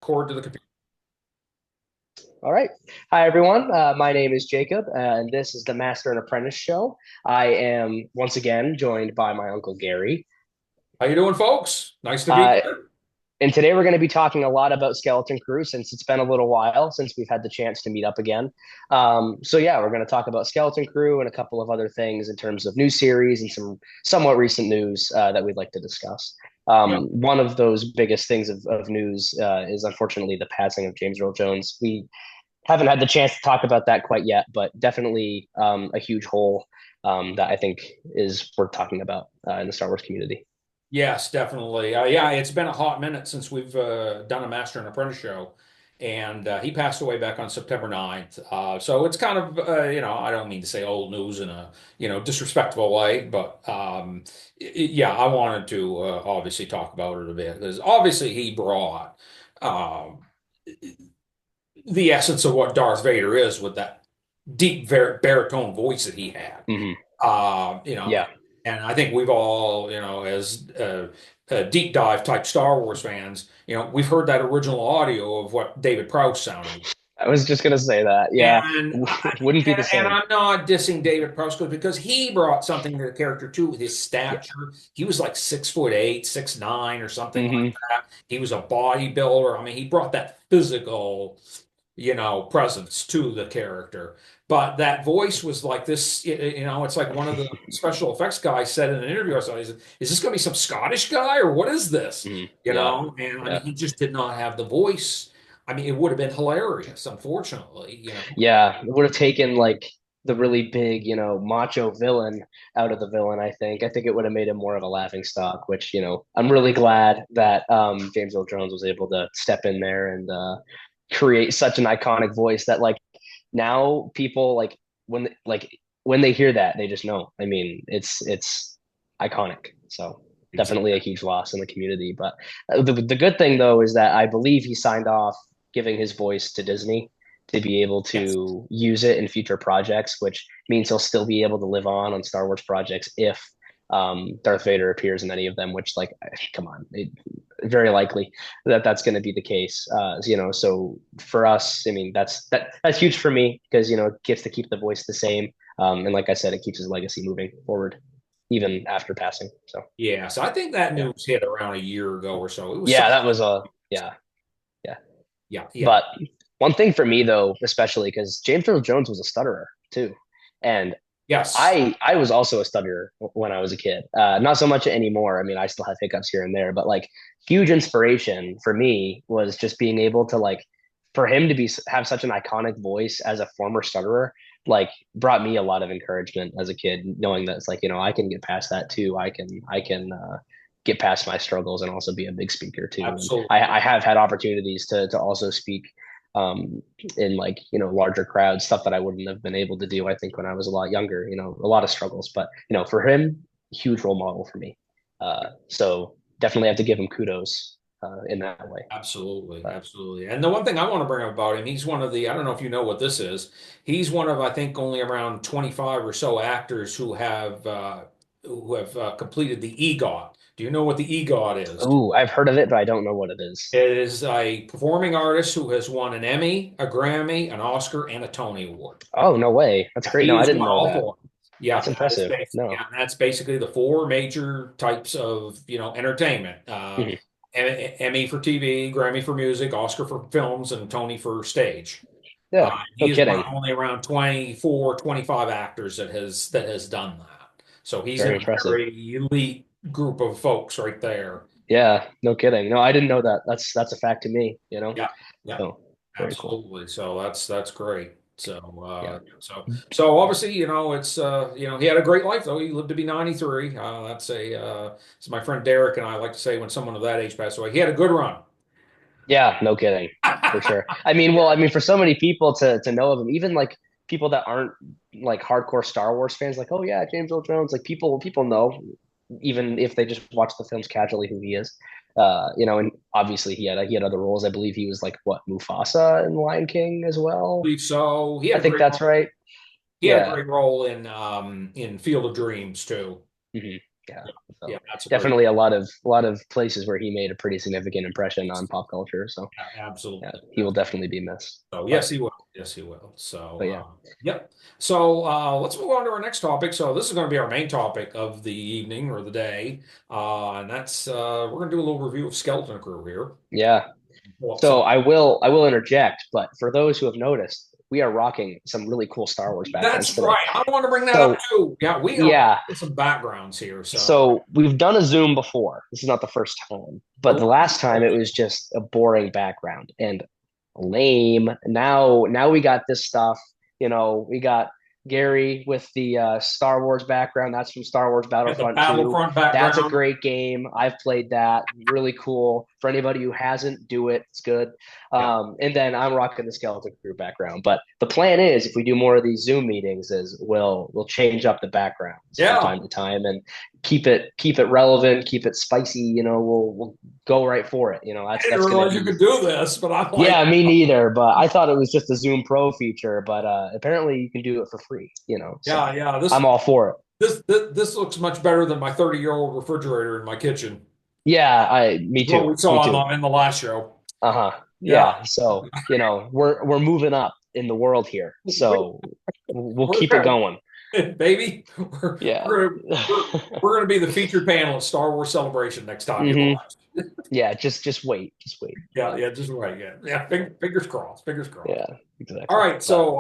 cord to the computer. All right. Hi, everyone. My name is Jacob, and this is the Master and Apprentice show. I am once again joined by my uncle Gary. How you doing, folks? Nice to be Uh, here. and today we're going to be talking a lot about Skeleton Crew since it's been a little while since we've had the chance to meet up again. Yeah, we're going to talk about Skeleton Crew and a couple of other things in terms of new series and some somewhat recent news that we'd like to discuss. Yeah. One of those biggest things of news is unfortunately the passing of James Earl Jones. We haven't had the chance to talk about that quite yet, but definitely a huge hole that I think is worth talking about in the Star Wars community. Yes, definitely. Yeah, it's been a hot minute since we've done a Master and Apprentice show, and he passed away back on September 9th. So it's kind of, I don't mean to say old news in a, disrespectful way, but yeah, I wanted to obviously talk about it a bit because obviously he brought um, the essence of what Darth Vader is with that deep baritone voice that he had. Hmm. Uh, you know, Yeah, and I think we've all, as deep dive type Star Wars fans, we've heard that original audio of what David Prowse sounded. I was just gonna say that. Yeah, And wouldn't be the and same. I'm not dissing David Prowse because he brought something to the character too with his Yeah. stature. He was like 6'8", 6'9", or something like Hmm. that. He was a bodybuilder. I mean, he brought that physical, presence to the character. But that voice was like this, it's like one of the special effects guys said in an interview I saw, is this going to be some Scottish guy or what is this? Hmm. Yeah. And I mean, Yeah. he just did not have the voice. I mean, it would have been hilarious, unfortunately. Yeah. It would have taken like the really big, macho villain out of the villain, I think. I think it would have made him more of a laughing stock, which, I'm really glad that James Earl Jones was able to step in there and create such an iconic voice that like now people like when they hear that they just know. I mean, it's iconic. So definitely a Exactly. huge loss in the community. But the good thing though is that I believe he signed off giving his voice to Disney to be able Yes. to use it in future projects, which means he'll still be able to live on Star Wars projects if Darth Vader appears in any of them. Which, like, come on, very likely that that's going to be the case. So for us, I mean, that's huge for me because it gets to keep the voice the same, and like I said, it keeps his legacy moving forward even after passing. So Yeah. So I think that yeah, news hit around a year ago or so. It was yeah, something. that was a yeah, yeah. Yeah. Yeah. But one thing for me though, especially because James Earl Jones was a stutterer too, and Yes. I was also a stutterer when I was a kid. Not so much anymore. I mean, I still have hiccups here and there, but like huge inspiration for me was just being able to like for him to be have such an iconic voice as a former stutterer, like brought me a lot of encouragement as a kid, knowing that it's like I can get past that too. I can get past my struggles and also be a big speaker too. And I Absolutely. have had opportunities to also speak in like larger crowds, stuff that I wouldn't have been able to do I think when I was a lot younger. A lot of struggles, but for him, huge role model for me. So definitely have to give him kudos in that way. Absolutely, But absolutely. And the one thing I want to bring up about him, he's one of the, I don't know if you know what this is. He's one of, I think, only around 25 or so actors who have completed the EGOT. Do you know what the EGOT is? oh, I've heard of it, but I don't know what it is. It is a performing artist who has won an Emmy, a Grammy, an Oscar, and a Tony Award. Oh, no way, that's Yeah, great. he No, I has didn't won know all that. four. Yeah, That's that is impressive. basically, No. yeah, that's basically the four major types of, entertainment. Mhm. Emmy for TV, Grammy for music, Oscar for films, and Tony for stage. Yeah, no He is one kidding. of only around 24, 25 actors that has done that. So he's in Very a impressive. very elite group of folks right there. Yeah, no kidding. No, I didn't know that. That's a fact to me. Yeah, yeah. So very cool. Absolutely. So that's great. So Yeah. so obviously, it's he had a great life though. He lived to be 93. As my friend Derek and I like to say when someone of that age passed away, he had a good run. Yeah, no kidding, for sure. I mean, for so many people to know of him, even like people that aren't like hardcore Star Wars fans, like, oh yeah, James Earl Jones, like people know, even if they just watch the films casually, who he is. And obviously he had other roles. I believe he was like what Mufasa in Lion King as well. Believe so. I think that's right. He had a Yeah. great role in Field of Dreams too. Hmm. Yeah. Yeah, So that's a great. definitely a lot of places where he made a pretty significant impression on pop culture. So yeah, Absolutely. he will definitely be missed. So yes, But he will. Yes, he will. So but yeah. yep. So let's move on to our next topic. So this is going to be our main topic of the evening or the day, and that's we're going to do a little review of Skeleton Crew here. Yeah. Pull up So some. I will interject, but for those who have noticed, we are rocking some really cool Star Wars backgrounds That's today. right. I want to bring that up So too. Yeah, we are yeah, with some backgrounds here. So so we've done a Zoom before. This is not the first time, but the oh, last time it was just a boring background and lame. Now we got this stuff. We got Gary with the Star Wars background. That's from Star Wars got the Battlefront 2. Battlefront That's a background. great game. I've played that. Really cool. For anybody who hasn't, do it. It's good. Yeah. And then I'm rocking the Skeleton Crew background. But the plan is, if we do more of these Zoom meetings, is we'll change up the backgrounds from Yeah. time to time and keep it relevant, keep it spicy. We'll go right for it. I That's didn't that's gonna realize you be. could do this, but I'm like, Yeah, me neither, but I thought it was just a Zoom Pro feature, but apparently you can do it for free. yeah, So yeah. I'm all for it. This looks much better than my 30-year-old refrigerator in my kitchen. Yeah, me It's what too. we Me saw too. in the last show. Uh-huh. Yeah. Yeah. So, we're moving up in the world here. We, So we'll keep it we're going. baby, Yeah. we're gonna be the featured panel at Star Wars Celebration next time you hmm watch. Yeah, just wait. Just wait. Yeah, yeah, just right. Yeah, yeah. Fingers crossed. Fingers crossed. Yeah, All exactly. right. But So,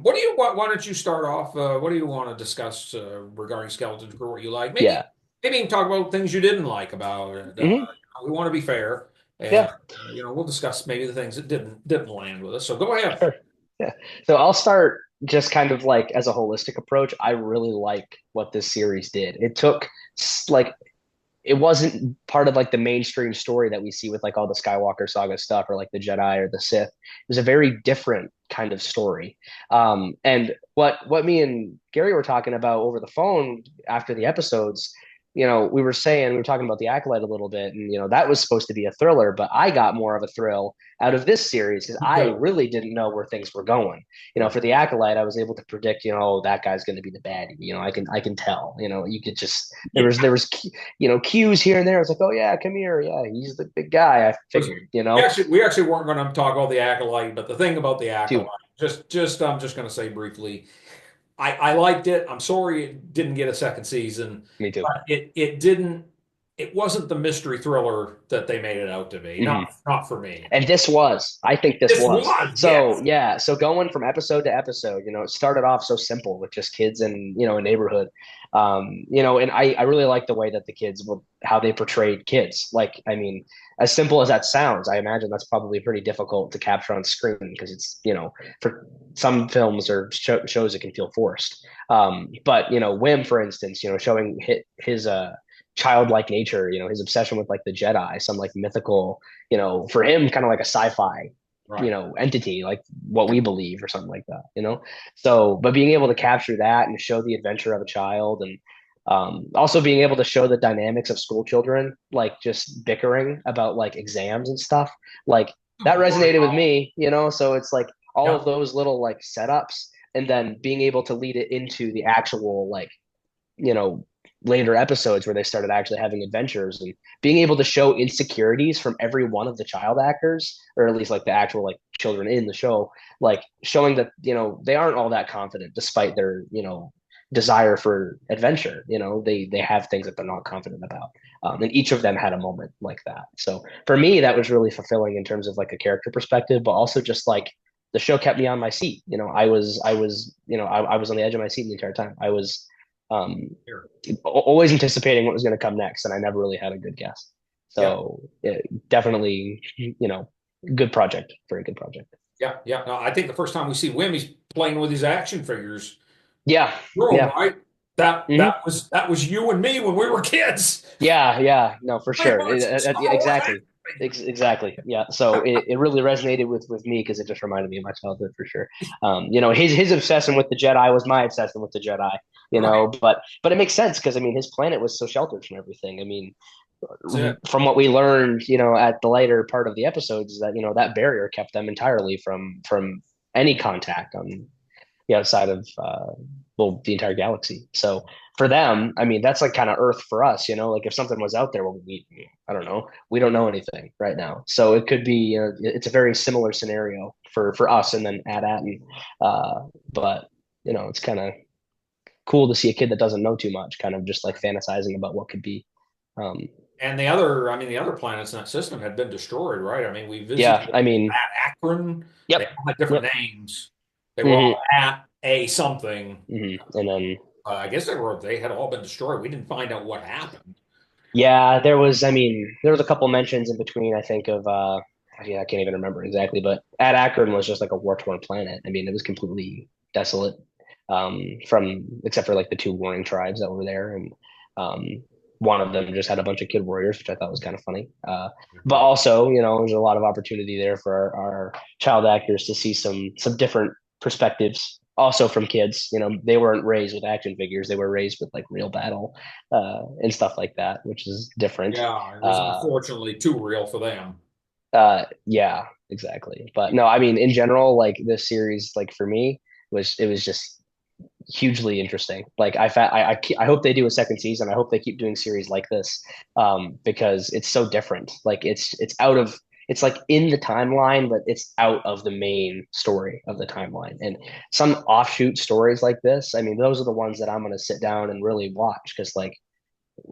what do you want? Why don't you start off? What do you want to discuss regarding Skeleton Crew? What you like? yeah. Maybe you can talk about things you didn't like about it. hmm We want to be fair, and Yeah, we'll discuss maybe the things that didn't land with us. So go ahead. sure. Yeah. So I'll start just kind of like as a holistic approach. I really like what this series did. It took like it wasn't part of like the mainstream story that we see with like all the Skywalker saga stuff or like the Jedi or the Sith. It was a very different kind of story. And what me and Gary were talking about over the phone after the episodes, we were talking about the Acolyte a little bit, and that was supposed to be a thriller, but I got more of a thrill out of this series because I Good. really didn't know where things were going. Right. For the Acolyte, I was able to predict, that guy's going to be the baddie. I can tell. You could just there Yeah. was there was cues here and there. It's like, oh yeah, come here, yeah, he's the big guy. I figured, We actually weren't going to talk about the acolyte, but the thing about the acolyte, too. just I'm just going to say briefly, I liked it. I'm sorry it didn't get a second season, Me too. but it didn't. It wasn't the mystery thriller that they made it out to be. hmm Not for me. And I think this This was. was, So yes. yeah, so going from episode to episode, it started off so simple with just kids and a neighborhood, and I really like the way that the kids how they portrayed kids. Like, I mean, as simple as that sounds, I imagine that's probably pretty difficult to capture on screen because it's for some films or shows it can feel forced. But Wim, for instance, showing his childlike nature, his obsession with like the Jedi, some like mythical, for him, kind of like a sci-fi, Right. entity, like what we believe or something like that. So, but being able to capture that and show the adventure of a child and also being able to show the dynamics of school children, like just bickering about like exams and stuff, like that resonated with Wow. me. So it's like all Yeah. of those little like setups and then being able to lead it into the actual like you know later episodes where they started actually having adventures and being able to show insecurities from every one of the child actors or at least like the actual like children in the show, like showing that they aren't all that confident despite their desire for adventure. They have things that they're not confident about, and each of them had a moment like that. So for me that was really fulfilling in terms of like a character perspective, but also just like the show kept me on my seat. I was on the edge of my seat the entire time. I was um, Here. always anticipating what was going to come next, and I never really had a good guess. Yeah. So definitely, good project, very good project. Yeah. Yeah. No, I think the first time we see Wim, he's playing with his action figures. Yeah, Room, yeah, right? That hmm that was you and me when we were kids. yeah, yeah. No, for Play a sure. bunch of Star Yeah, Wars exactly. Exactly. Yeah. So it really resonated with me because it just reminded me of my childhood for sure. His obsession with the Jedi was my obsession with the Jedi. right? But it makes sense because I mean his planet was so sheltered from everything. I mean, That's it. from what we learned, at the later part of the episodes, is that that barrier kept them entirely from any contact on outside of well, the entire galaxy. So for them, I mean, that's like kind of Earth for us, like if something was out there, well, I don't know, we don't know anything right now. So it could be, it's a very similar scenario for us, and then at and but it's kind of cool to see a kid that doesn't know too much, kind of just like fantasizing about what could be. Um, And the other, I mean, the other planets in that system had been destroyed, right? I mean, we yeah, visited I mean, at Akron. They yep, all had different yep, names. They were all hmm at a something. and then I guess they had all been destroyed. We didn't find out what happened. yeah, there was, I mean, there was a couple mentions in between, I think, of, yeah, I can't even remember exactly, but Ad Akron was just like a war-torn planet. I mean, it was completely desolate, except for like the two warring tribes that were there. And one of them just had a bunch of kid warriors, which I thought was kind of funny. But also, there's a lot of opportunity there for our child actors to see some different perspectives. Also from kids, they weren't raised with action figures; they were raised with like real battle and stuff like that, which is different. Yeah, it was Uh, unfortunately too real for them. yeah, exactly. But no, I mean, in general, like this series, like for me, it was just hugely interesting. Like I hope they do a second season. I hope they keep doing series like this, because it's so different. Like it's like in the timeline, but it's out of the main story of the timeline. And some offshoot stories like this, I mean, those are the ones that I'm going to sit down and really watch because like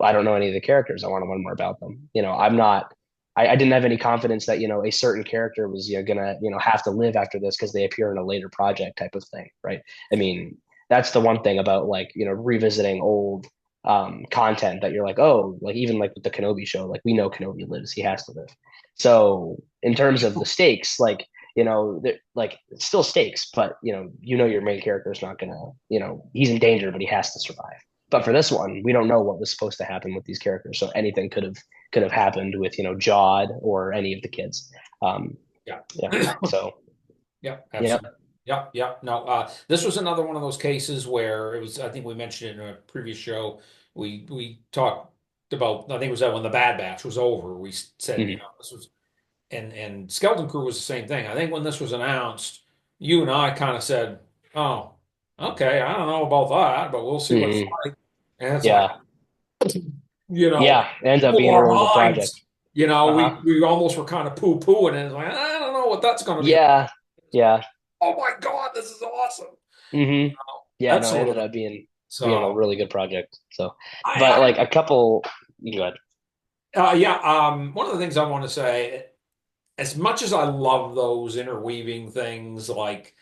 I don't know any of the characters. I want to learn more about them. I'm not. I didn't have any confidence that a certain character was gonna have to live after this because they appear in a later project type of thing, right? I mean, that's the one thing about like revisiting old content that you're like, oh, like even like with the Kenobi show, like we know Kenobi lives, he has to live. So in terms of the stakes, like like it's still stakes, but your main character is not gonna, he's in danger, but he has to survive. But for this one, we don't know what was supposed to happen with these characters, so anything could have happened with Jod or any of the kids. Yeah. Yeah. So Yeah, yeah. absolutely. Yeah, yeah. No, this was another one of those cases where it was, I think we mentioned it in a previous show. We talked about, I think it was that when the Bad Batch was over, we said, Mhm. this was, and Skeleton Crew was the same thing. I think when this was announced, you and I kind of said, "Oh, okay, I don't know about that, but we'll see what it's Mhm. like." And it's like, Yeah. you know, Yeah. It ends up blew being a our really good project. minds. We Uh-huh. we almost were kind of poo-pooing, and it's like, I don't know what that's going to be. Yeah. Yeah. Oh my God, this is awesome. hmm Yeah, no, it ended Absolutely. up being a So really good project. So, but I, like a couple, you go ahead. yeah, one of the things I want to say, as much as I love those interweaving things like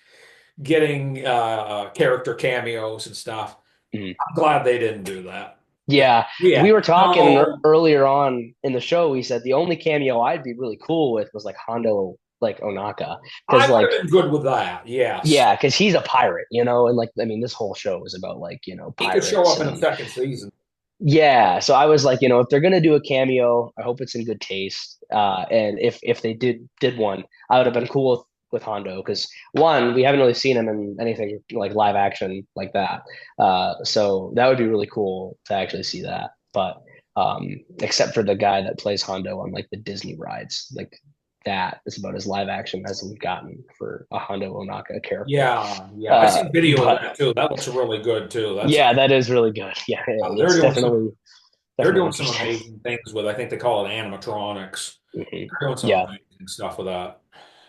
getting character cameos and stuff, Mhm. I'm glad they didn't do that. Yeah, we Yeah, were talking no, earlier on in the show. We said the only cameo I'd be really cool with was like Hondo, like Onaka, because I would have like been good with that. Yes, yeah, because he's a pirate, and like I mean, this whole show is about like he could show pirates up in a and second season. yeah. So I was like, if they're gonna do a cameo, I hope it's in good taste. And if they did one, I would have been cool with Hondo because one, we haven't really seen him in anything like live action like that. So that would be really cool to actually see that. But except for the guy that plays Hondo on like the Disney rides, like that is about as live action as we've gotten for a Hondo Onaka character. Yeah, yeah, I've seen video of But that too. That looks really good too. That's yeah, that is really good. Yeah, they're it's doing some they're definitely doing some interesting. amazing things with. I think they call it animatronics. They're doing some Yeah, amazing stuff with that.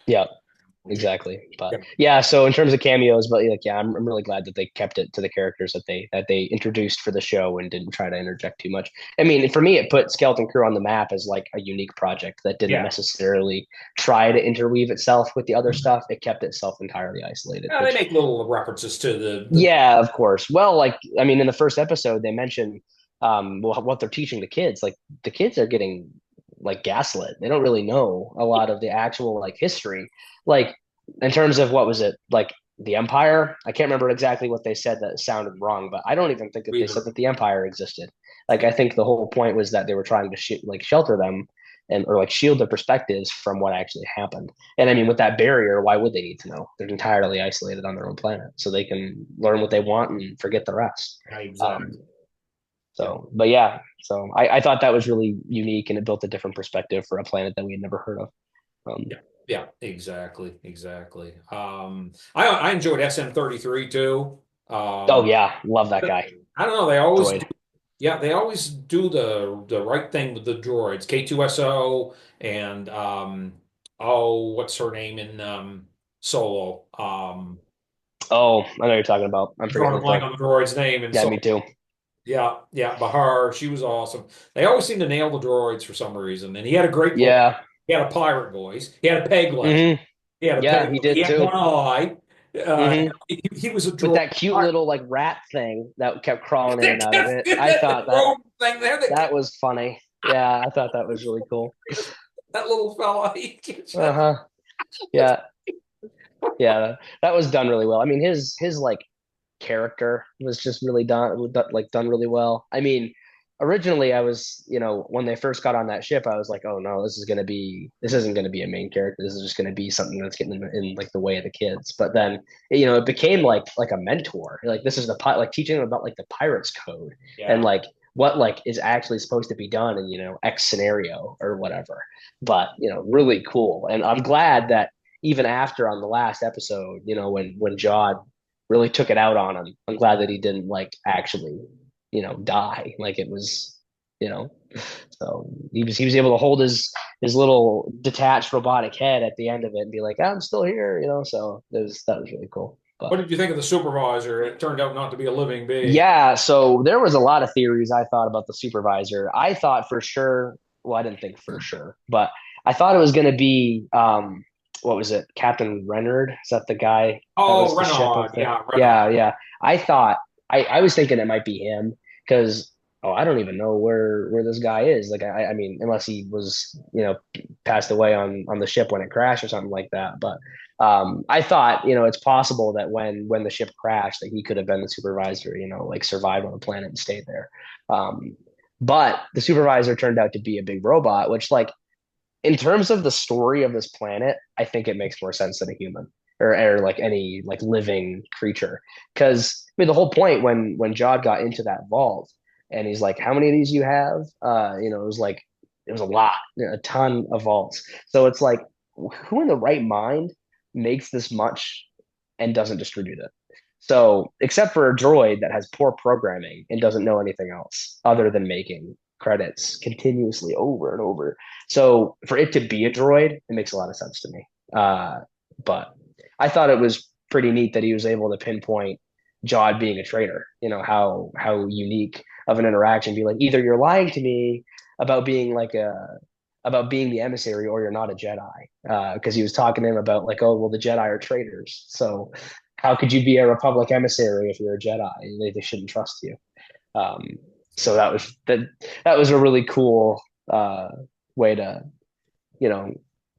yeah, exactly. But Yeah, yeah, so in terms of cameos, but like yeah, I'm really glad that they kept it to the characters that they introduced for the show and didn't try to interject too much. I mean, for me, it put Skeleton Crew on the map as like a unique project that didn't yeah. necessarily try to interweave itself with the other stuff. It kept itself entirely isolated, Yeah, they which make little references to the yeah, of course. Well, like I mean, in the first episode, they mentioned what they're teaching the kids. Like the kids are getting like gaslit. They don't really know a lot of the actual like history. Like in terms of what was it like the Empire? I can't remember exactly what they said that sounded wrong, but I don't even think that they said either. that the Empire existed. Like I think the whole point was that they were trying to like shelter them and or like shield their perspectives from what actually happened. And I mean, with that barrier, why would they need to know? They're entirely isolated on their own planet, so they can learn what they want and forget the rest. Yeah, Um, exactly. Yeah. so, but yeah, so I thought that was really unique, and it built a different perspective for a planet that we had never heard of. Um, Yeah. Yeah, exactly, exactly. I enjoyed SM-33 too. Oh Um, yeah, love that guy. I don't know, they always Droid. do, yeah, they always do the right thing with the droids. K2SO and oh, what's her name in Solo? Oh, I know what you're talking about. I'm Drawing forgetting a it blank though. on the droid's name in Yeah, me Solo. too. Yeah, yeah, Bahar, she was awesome. They always seem to nail the droids for some reason. And he had a great voice. Yeah. He had a pirate voice. He had a peg leg. Hmm. He had a Yeah, peg he leg. He did had too. one eye. Hmm. He was a With droid. that cute little like rat thing that kept crawling in and out of it. I That thought that rogue thing there that that kept was funny. Yeah, I thought that was really cool. that little fella. Uh-huh. Yeah. Yeah, that was done really well. I mean, his like character was just really done really well. I mean, originally I was, when they first got on that ship, I was like, oh no, this isn't gonna be a main character. This is just gonna be something that's getting in like the way of the kids. But then, it became like a mentor. Like this is like teaching them about like the pirates code and Yeah. like what like is actually supposed to be done in X scenario or whatever. But really cool. And I'm glad that even after on the last episode, when Jod really took it out on him. I'm glad that he didn't like actually, die. Like it was, you know. So he was able to hold his little detached robotic head at the end of it and be like, I'm still here, So that was really cool. What But did you think of the supervisor? It turned out not to be a living being. yeah, so there was a lot of theories I thought about the supervisor. I thought for sure, well, I didn't think for sure, but I thought it was going to be, what was it, Captain Renard? Is that the guy that Oh, was the ship Renard. of the? Yeah, Yeah, Renard. yeah. I thought I was thinking it might be him because I don't even know where this guy is. Like I mean, unless he was passed away on the ship when it crashed or something like that. But I thought, it's possible that when the ship crashed, that he could have been the supervisor, like survived on the planet and stayed there. Um, but the supervisor turned out to be a big robot, which, like, in terms of the story of this planet, I think it makes more sense than a human or like any like living creature. Because I mean, the whole point when Jod got into that vault and he's like, "How many of these you have?" It was a lot, a ton of vaults. So it's like, who in the right mind makes this much and doesn't distribute it? So, except for a droid that has poor programming and doesn't know anything else other than making credits continuously over and over. So, for it to be a droid, it makes a lot of sense to me. But I thought it was pretty neat that he was able to pinpoint Jod being a traitor. How unique of an interaction. Be like, either you're lying to me about being like about being the emissary, or you're not a Jedi. Because he was talking to him about like, oh well, the Jedi are traitors. So how could you be a Republic emissary if you're a Jedi? They shouldn't trust you. Um, so that was a really cool way to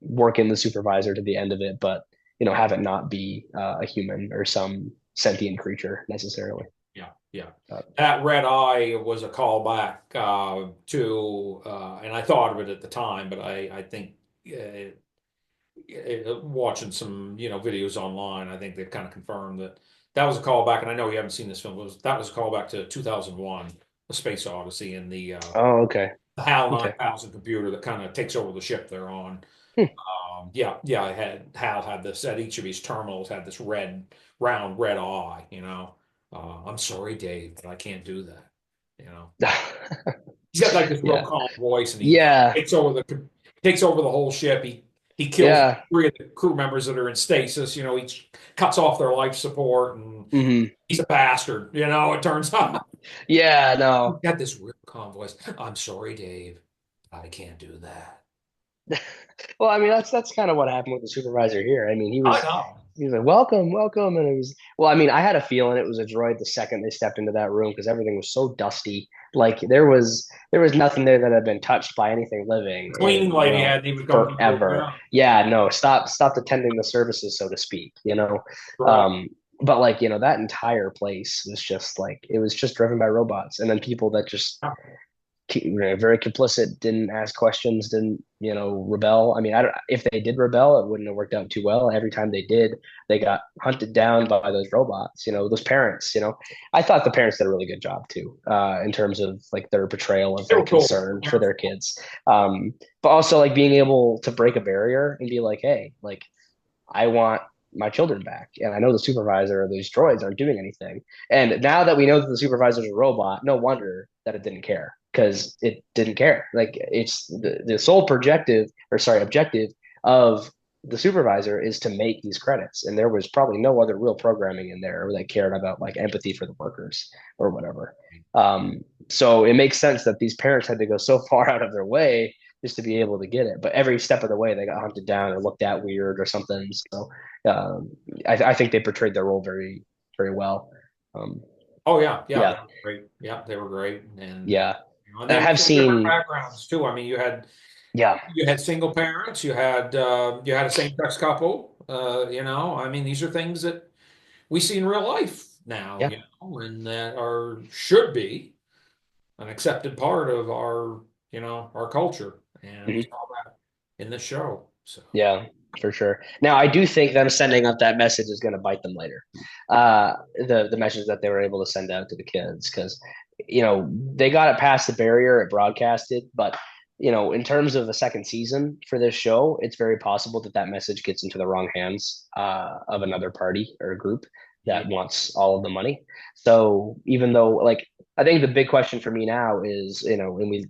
work in the supervisor to the end of it, but have it not be a human or some sentient creature necessarily. Yeah, yeah. Uh, That red eye was a callback to, and I thought of it at the time, but I think watching some videos online, I think they've kind of confirmed that that was a callback. And I know you haven't seen this film, but that was a callback to 2001, A Space Odyssey, and oh, okay, the HAL okay. 9000 computer that kind of takes over the ship they're on. Hmm. Yeah, yeah. I had Hal had this at each of his terminals had this round red eye. I'm sorry, Dave, but I can't do that. You know, he's got like this real Yeah, calm voice, and he yeah, takes over the whole ship. He kills yeah. three of the crew members that are in stasis. He cuts off their life support, and Hmm. he's a bastard. It turns out Yeah, he's no. got this real calm voice. I'm sorry, Dave, I can't do that. Well, I mean, that's kind of what happened with the supervisor here. I mean, he I was know. he was like, "Welcome, welcome," and it was well. I mean, I had a feeling it was a droid the second they stepped into that room because everything was so dusty. Like there was nothing there that had been touched by anything living Cleaning in lady hadn't even come through. forever. Yeah, Yeah, no, stop attending the services, so to speak. right. Um, but like that entire place was just like it was just driven by robots, and then people that just Yeah. very complicit, didn't ask questions, didn't, rebel. I mean, I don't, if they did rebel, it wouldn't have worked out too well. Every time they did, they got hunted down by those robots, those parents, I thought the parents did a really good job too, in terms of like their portrayal of They like were cool. concern for their kids. But also like being able to break a barrier and be like, hey, like I want my children back. And I know the supervisor or these droids aren't doing anything. And now that we know that the supervisor's a robot, no wonder that it didn't care because it didn't care. Like it's the sole objective of the supervisor is to make these credits. And there was probably no other real programming in there that cared about like empathy for the workers or whatever. So it makes sense that these parents had to go so far out of their way just to be able to get it. But every step of the way, they got hunted down or looked at weird or something. So um, I think they portrayed their role very, very well. Um, Oh yeah, yeah, they yeah, were great. Yeah, they were great, yeah. and And I they have from different seen, backgrounds too. I mean, yeah, you had single parents, you had a same sex couple. I mean, these are things that we see in real life now. yeah, And that are should be an accepted part of our culture, and we mhm, saw that in this show. So, yeah, for sure. Now, I do think them sending out that message is going to bite them later. The message that they were able to send out to the kids because they got it past the barrier, it broadcasted, but in terms of a second season for this show, it's very possible that that message gets into the wrong hands of another party or group yeah, that wants all of the money. So even though, like, I think the big question for me now is, and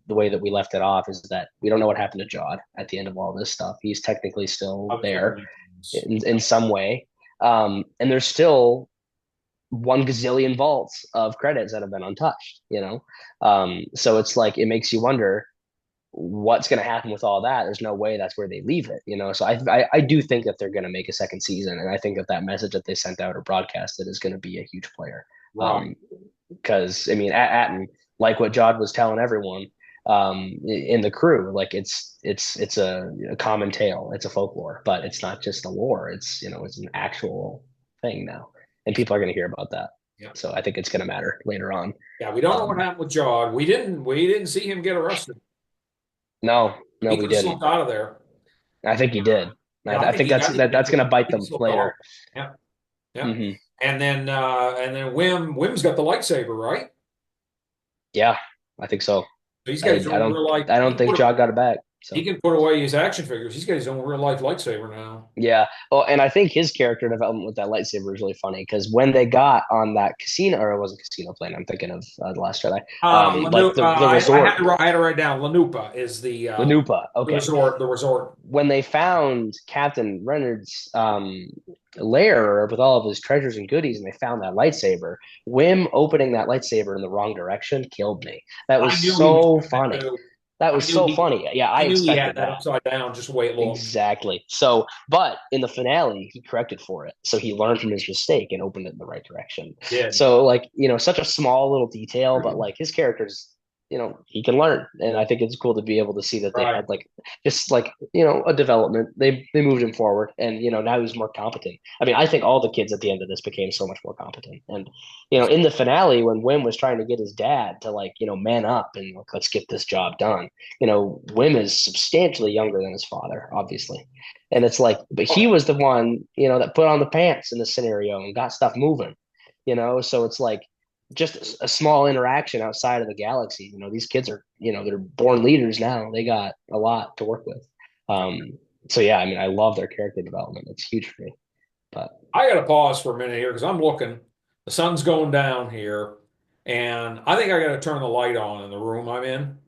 the way that we left it off is that we don't know what happened to Jod at the end of all this stuff. He's technically still of the there Olympians. in some way. And there's still one gazillion vaults of credits that have been untouched. So it's like, it makes you wonder what's going to happen with all that. There's no way that's where they leave it. So I do think that they're going to make a second season. And I think that message that they sent out or broadcasted is going to be a huge player. Right. Um, because I mean, Atten, like what Jod was telling everyone in the crew, like it's a common tale, it's a folklore, but it's not just a lore. It's an actual thing now, and people are going to hear about that. Yeah. So I think it's going to matter later on. Yeah, we don't know what Um, happened with Jog. We didn't see him get arrested. no, no, He we could have didn't. slipped out of there. I think he did. Yeah, I think I think that's going to bite he them slipped off. later. Yeah, yeah. Hmm. And then Wim's got the lightsaber, right? Yeah, I think so. So he's got I, his I own don't real life. I don't think Jod got it back. He So. can put away his action figures. He's got his own real life lightsaber now. Yeah. Well, and I think his character development with that lightsaber is really funny because when they got on that casino, or it wasn't casino plane, I'm thinking of The Last Jedi, like the resort, I had to write down Lanupa is Lanupa. the Okay. resort. The resort. When they found Captain Reynard's lair with all of his treasures and goodies, and they found that lightsaber, Wim opening that lightsaber in the wrong direction killed me. That I was knew he was so doing it funny. too. That I was knew so he funny. Yeah, I I knew he had expected that that. upside down. Just wait, look. Exactly. So, but in the finale, he corrected for it. So he learned from his mistake and opened it in the right direction. Did So, like, such a small little detail, but like his character's, he can learn. And I think it's cool to be able to see that they right. had like just like, a development. They moved him forward and now he's more competent. I mean, I think all the kids at the end of this became so much more competent. And, in the finale, when Wim was trying to get his dad to like, man up and like, let's get this job done, Wim is substantially younger than his father, obviously. And it's like, but he Oh, was the one, that put on the pants in the scenario and got stuff moving. So it's like just a small interaction outside of the galaxy. These kids are, they're born leaders now. They got a lot to work with. Um, so yeah, I mean, I love their character development. It's huge for me. But I got to pause for a minute here because I'm looking. The sun's going down here, and I think I got to turn the light on in the room I'm in.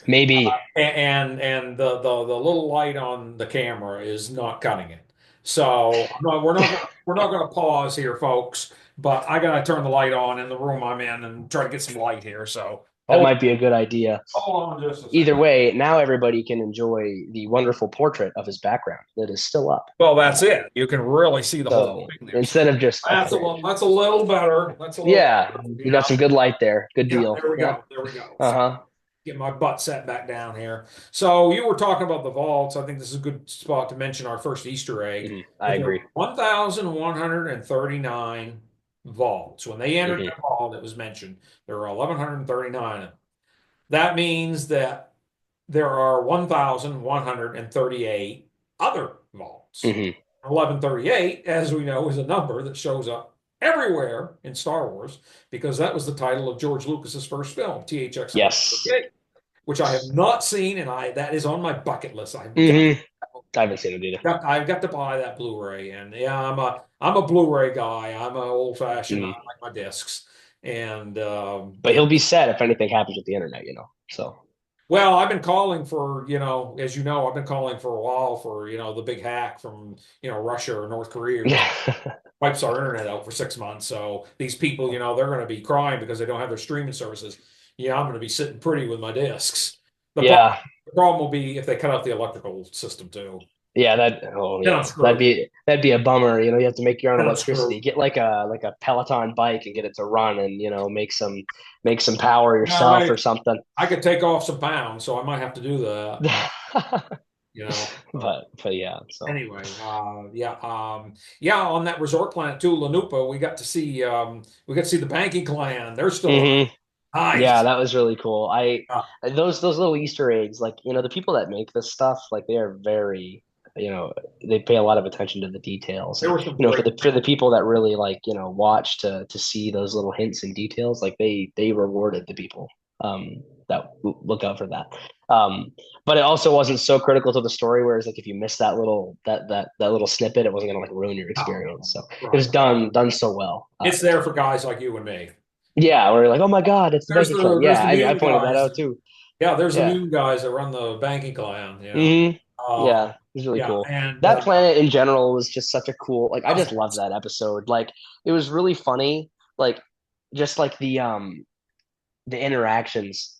maybe And the little light on the camera is not cutting it. So we're not gonna pause here, folks. But I gotta turn the light on in the room I'm in and try to get some light here. So that hold might be a good idea. hold on just a Either second. way, now everybody can enjoy the wonderful portrait of his background that is still up. Well, that's Uh, it. You can really see the whole so thing there. So instead of just a fringe. that's a little better. That's a little Yeah, better, you got some good light there. Good Yeah, deal. there we Yeah. go. There we go. So Uh-huh. get my butt set back down here. So you were talking about the vaults. I think this is a good spot to mention our first Easter egg. I That there agree. were 1,139 vaults. When they entered the Hmm. vault, it was mentioned there were 1,139 of them. That means that there are 1,138 other vaults. Hmm. 1138, as we know, is a number that shows up everywhere in Star Wars because that was the title of George Lucas's first film, THX Yes. 1138, which I have not seen, and I that is on my bucket list. Hmm. I haven't seen it either. I've got to buy that Blu-ray, and yeah, I'm a Blu-ray guy. I'm a old-fashioned. I Mm. like my discs, and But he'll be sad if anything happens with the internet, So well, I've been calling for, as you know, I've been calling for a while for, the big hack from, Russia or North Korea or yeah, wipes our internet out for 6 months. So these people, they're going to be crying because they don't have their streaming services. Yeah, I'm going to be sitting pretty with my discs. The problem, yeah, the problem will be if they cut out the electrical system too. yeah. Then I'm That'd screwed. be a bummer. You have to make your own Then I'm screwed. electricity. Get like a Peloton bike and get it to run, and make some power All yourself or right. something. I could take off some pounds, so I might have to do that. So. But yeah, so. Anyway, yeah, on that resort planet too, Lanupa, we got to see the banking clan. They're still around. Hmm. Yeah, Nice. that was really cool. I Uh, those little Easter eggs, like the people that make this stuff, like they are very, you know, they pay a lot of attention to the details, there and were some great. for the people that really like watch to see those little hints and details, like they rewarded the people that look out for that. Um, but it also wasn't so critical to the story. Whereas like if you missed that little snippet, it wasn't gonna like ruin your Oh, experience. So it right, was right. done so well. It's there for guys like you and me. Yeah, we're like, oh my God, it's the banking clan. There's Yeah, the I noon pointed that guys. out too. Yeah, there's the Yeah. noon guys that run the banking clan. Hmm. Yeah, it was really Yeah, cool. and That planet in general was just such a cool, like I oh, just love that episode. Like it was really funny, like just like the interactions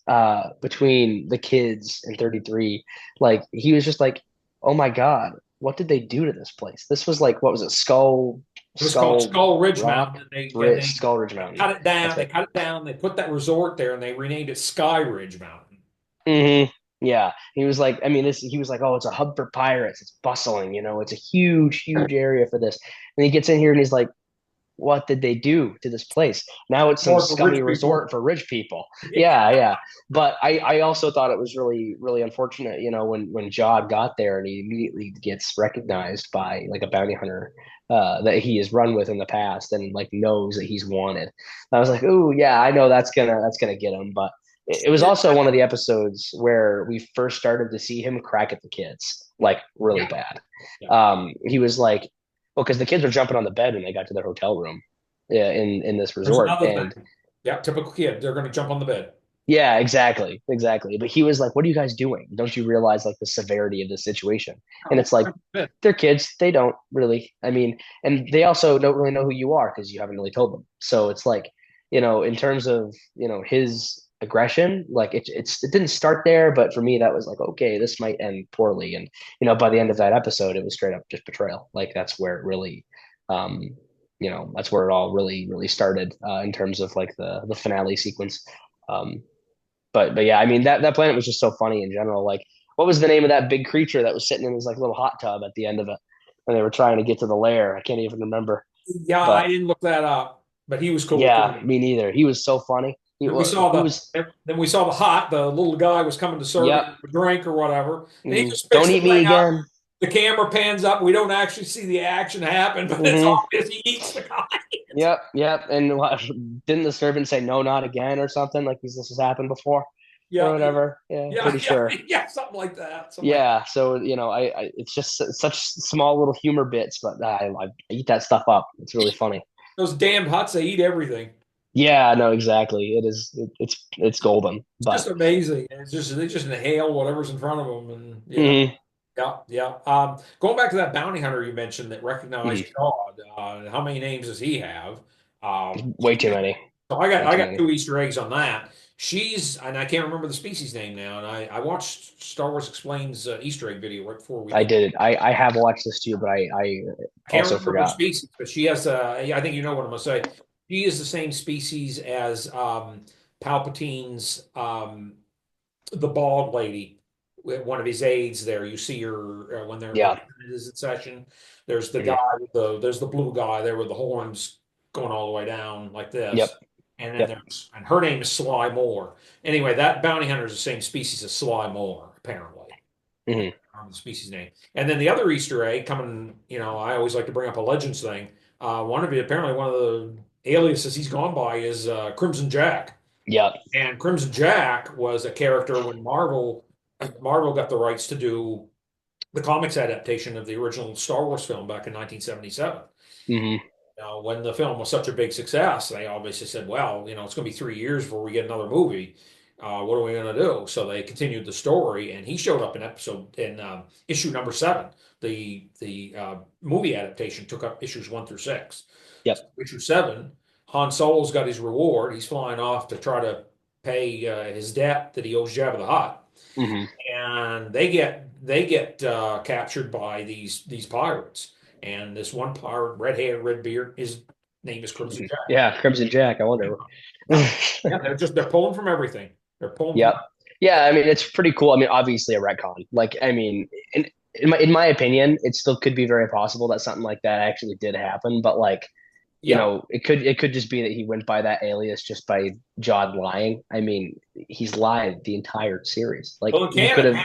between the kids and 33. Like he was just like, "Oh my God, what did they do to this place? This was like what was it? it was called Skull Skull Ridge Rock, Mountain, and they Skull Ridge they Mountain. cut it down. That's They it. cut it down. They put that resort there, and they renamed it Sky Ridge Mountain. Hmm. Yeah, he was like, I mean, this. He was like, oh, it's a hub for pirates. It's bustling. It's a huge, huge area for this. And he gets in here and he's like, what did they do to this place? Now it's some More for scummy rich people. resort for rich people. Yeah. Yeah, yeah. But I also thought it was really, really unfortunate, when Jod got there and he immediately gets recognized by like a bounty hunter that he has run with in the past and like knows that he's wanted. I was like, oh yeah, I know that's gonna get him. But it was Yeah. also one of the episodes where we first started to see him crack at the kids, like really Yeah. bad. Yeah. He was like, well, because the kids were jumping on the bed when they got to their hotel room, yeah, in this There's resort, another and thing. Yeah, typical kid. They're going to jump on the bed. yeah, exactly, exactly. But he was like, "What are you guys doing? Don't you realize like the severity of the situation?" And Oh, it's like, jump on the bed. they're kids; they don't really. I mean, and they also don't really know who you are because you haven't really told them. So it's like, in terms of his aggression, like it didn't start there, but for me that was like, okay, this might end poorly. And by the end of that episode, it was straight up just betrayal. Like that's where it really, um, that's where it all really really started in terms of like the finale sequence. Um, but yeah, I mean that planet was just so funny in general. Like, what was the name of that big creature that was sitting in his like little hot tub at the end of it when they were trying to get to the lair? I can't even remember. Yeah, I But didn't look that up, but he was cool yeah, too. me neither. He was so funny. Then we saw He was. the little guy was coming to serve Yep. him a drink or whatever. And he just picks Don't the eat me thing up. again. The camera pans up. We don't actually see the action happen, but it's Hmm. obvious he eats the guy. Yep. Yep. And what, didn't the servant say no, not again, or something like this has happened before, or Yeah, whatever? Yeah, yeah, pretty yeah, sure. yeah, something like that. Something like Yeah. So it's just such small little humor bits, but I eat that stuff up. It's really funny. those damned huts. They eat everything. Yeah, no, exactly. It is. It's golden. It's just But amazing. It's just they just inhale whatever's in front of them, and mhm, yeah, yeah. Going back to that bounty hunter you mentioned that recognized mhm. God. How many names does he have? Way too many. So Way I too got many. two Easter eggs on that. She's and I can't remember the species name now. And I watched Star Wars Explains Easter egg video right before we I did. did it. I have watched this too, but I I can't also remember her forgot. species, but she has. I think you know what I'm gonna say. She is the same species as Palpatine's the bald lady, one of his aides there. You see her when the Yeah. Senate is in session. There's the Mhm. guy there's the blue guy there with the horns going all the way down like Yep. this. And then Yep. and her name is Sly Moore. Anyway, that bounty hunter is the same species as Sly Moore, apparently. Hmm. The species name. And then the other Easter egg coming, I always like to bring up a Legends thing. Apparently one of the aliases he's gone by is Crimson Jack. Yep. And Crimson Jack was a character when Marvel got the rights to do the comics adaptation of the original Star Wars film back in 1977. Hmm. Now, when the film was such a big success, they obviously said, well, it's going to be 3 years before we get another movie. What are we going to do? So they continued the story, and he showed up in issue number 7. The movie adaptation took up issues 1 through 6. Yep. Issue 7, Han Solo's got his reward. He's flying off to try to pay his debt that he owes Jabba the Hutt, Hmm. and they get captured by these pirates. And this one pirate, red hair, red beard, his name is Crimson Jack. Yeah, Crimson Jack. I wonder. Yeah, yeah, they're pulling from everything. They're pulling from. Yep. Yeah, I mean it's pretty cool. I mean, obviously a retcon. Like, I mean, in my opinion, it still could be very possible that something like that actually did happen. But like, Yeah. it could just be that he went by that alias just by Jod lying. I mean, he's lied the entire series. Like Well, in he could canon, have.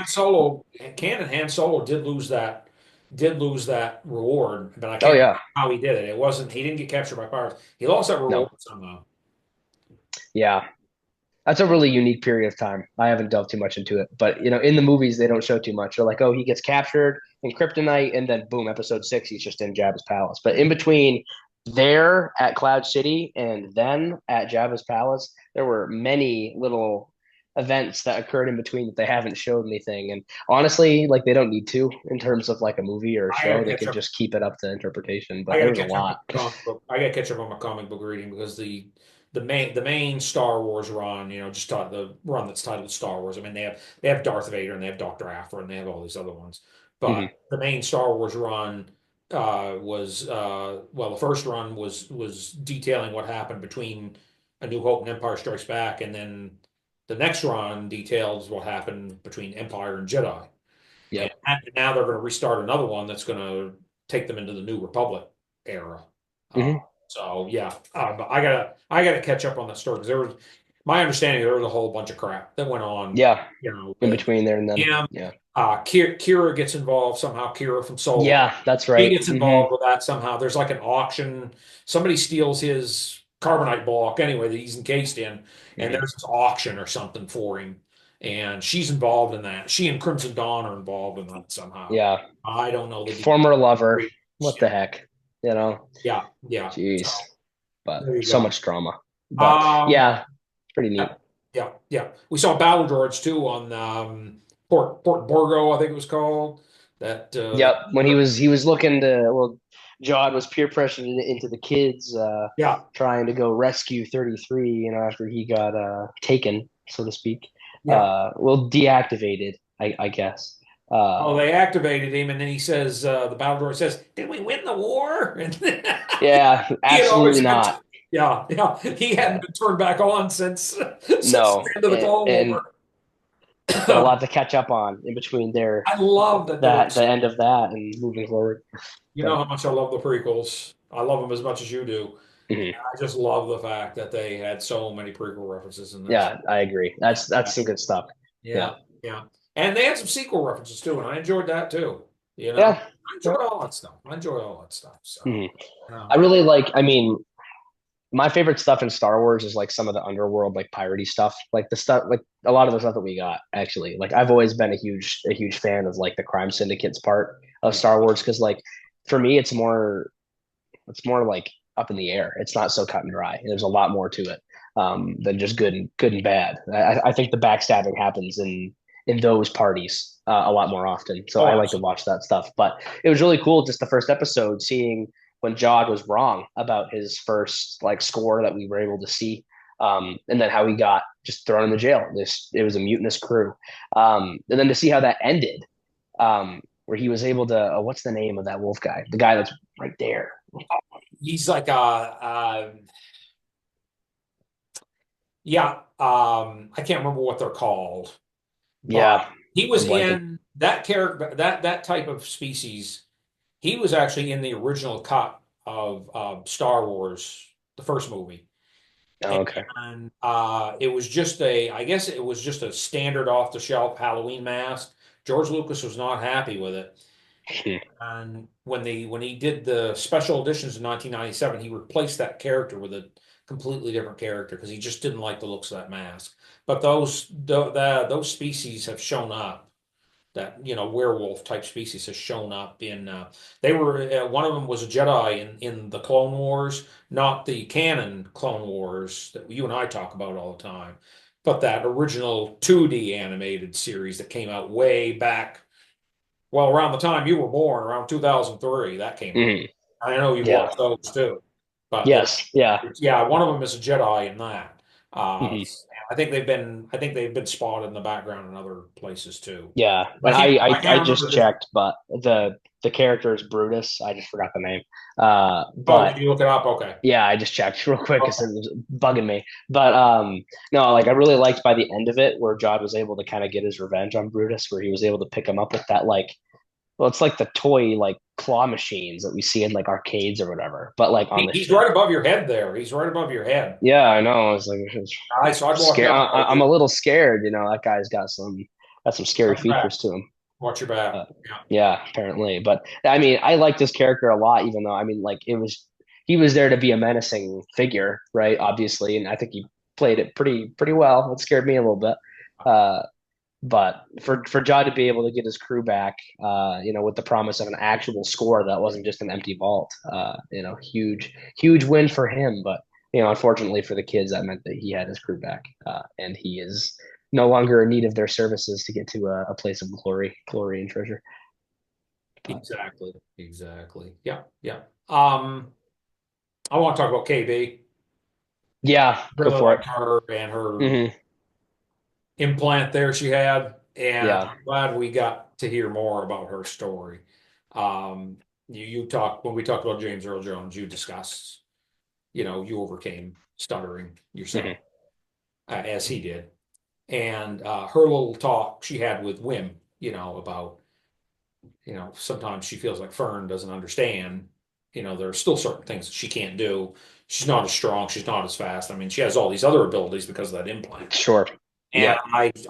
Han Solo did lose that reward, but I Oh can't remember yeah, how he did it. He didn't get captured by pirates. He lost that no, reward somehow. yeah. That's a really unique period of time. I haven't delved too much into it, but in the movies they don't show too much. They're like, oh, he gets captured in Kryptonite, and then boom, episode 6, he's just in Jabba's palace. But in between there at Cloud City and then at Jabba's palace, there were many little events that occurred in between that they haven't showed anything. And honestly, like they don't need to in terms of like a movie or a I gotta show. They catch could up. just keep it up to interpretation. I But gotta there's a catch up on lot. my comic book. I gotta catch up on my comic book reading because the main Star Wars run, just the run that's titled Star Wars. I mean, they have Darth Vader and they have Dr. Aphra and they have all these other ones, but Hmm. the main Star Wars run the first run was detailing what happened between A New Hope and Empire Strikes Back, and then the next run details what happened between Empire and Jedi. And Yep. now they're going to restart another one that's going to take them into the New Republic era. Uh, Hmm. so yeah, but I gotta catch up on that story because my understanding there was a whole bunch of crap that went on. Yeah. In With between there and then. him, Yeah. Kira gets involved somehow. Kira from Solo, Yeah, that's he right. gets Hmm. involved with that somehow. There's like an auction. Somebody steals his carbonite block anyway that he's encased in, and Hmm. there's this auction or something for him. And she's involved in that. She and Crimson Dawn are involved in that somehow. Yeah. I don't know the details. Former lover. What the heck? You know? Yeah, yeah. So Jeez. But there you so go. much drama. But Um, yeah, pretty yeah, neat. yeah, yeah. We saw Battle Droids too on Port Borgo, I think it was called. That Yep. When he was looking to, well, Jod was peer pressured into the kids yeah, trying to go rescue 33, after he got taken, so to speak. yeah. Well, deactivated, I guess. Oh, Uh they activated him, and then he says, the battle droid says, "Did we win the war?" And yeah, he had always absolutely been, not. yeah, yeah. He hadn't Yeah. been turned back on since the No. end of the Clone And War. got a lot to catch up on in between there, I love that there that was. the end of that and moving forward. You know But how much I love the prequels. I love them as much as you do. mhm. I just love the fact that they had so many prequel references in this. Yeah, I agree. That's some good stuff. Yeah, Yeah. yeah. And they had some sequel references too, and I enjoyed that too. Yeah. I Yeah. enjoyed all that stuff. I enjoyed all that stuff. So, Mhm. I um, really like, I mean, my favorite stuff in Star Wars is like some of the underworld, like piratey stuff, like the stuff, like a lot of the stuff that we got actually. Like I've always been a huge fan of like the crime syndicates part of Star Wars because like for me it's more like up in the air. It's not so cut and dry. There's a lot more to it than just good and bad. I think the backstabbing happens in those parties a lot more often. So I oh, like to watch that stuff. But it was really cool just the first episode seeing when Jod was wrong about his first like score that we were able to see. And then how he got just thrown in the jail. It was a mutinous crew, and then to see how that ended, where he was able to. What's the name of that wolf guy? The guy that's right there. he's like yeah, I can't remember what they're called, but Yeah, he was I'm blanking. in that character, that type of species. He was actually in the original cut of Star Wars, the first movie. Oh, okay. And it was just I guess it was just a standard off the shelf Halloween mask. George Lucas was not happy with it. Hmm. And when he did the special editions in 1997, he replaced that character with a completely different character because he just didn't like the looks of that mask. But those species have shown up. That werewolf type species has shown up in. They were one of them was a Jedi in the Clone Wars, not the canon Clone Wars that you and I talk about all the time, but that original 2D animated series that came out way back. Well, around the time you were born, around 2003, that came out. Hmm. I know you've Yeah. watched those too, but Yes. Yeah. yeah, one of them is a Jedi in that. Hmm. I think they've been spotted in the background in other places too. Yeah. And I I can't just remember his. checked, but the character is Brutus. I just forgot the name. Oh, But did you look it up? Okay. yeah, I just checked real quick because Okay. it was bugging me. But no, like I really liked by the end of it where Jod was able to kind of get his revenge on Brutus, where he was able to pick him up with that like, well, it's like the toy like claw machines that we see in like arcades or whatever, but like on the He's ship. right above your head there. He's right above your head. Yeah, I know. I was like, it's So I'd walk scared. down there with I'm a you. little scared. That guy's got some scary Watch your back. features to him. Watch your back. Uh, yeah, apparently. But I mean, I liked his character a lot, even though I mean, like he was there to be a menacing figure, right? Obviously, and I think he played it pretty well. It scared me a little bit. Uh, but for Jod to be able to get his crew back, with the promise of an actual score that wasn't just an empty vault, huge win for him. But unfortunately for the kids, that meant that he had his crew back, and he is no longer in need of their services to get to a place of glory and treasure. But Exactly. Exactly. Yeah. Yeah. Um, I want to talk about KB. yeah, go Really for it. liked her and her Hmm. implant there she had, and Yeah. I'm glad we got to hear more about her story. Um, you talked when we talked about James Earl Jones, you discussed, you overcame stuttering yourself, Hmm. as he did. And her little talk she had with Wim, about, sometimes she feels like Fern doesn't understand. There are still certain things that she can't do. She's not as strong, she's not as fast. I mean, she has all these other abilities because of that implant. Sure. And Yep.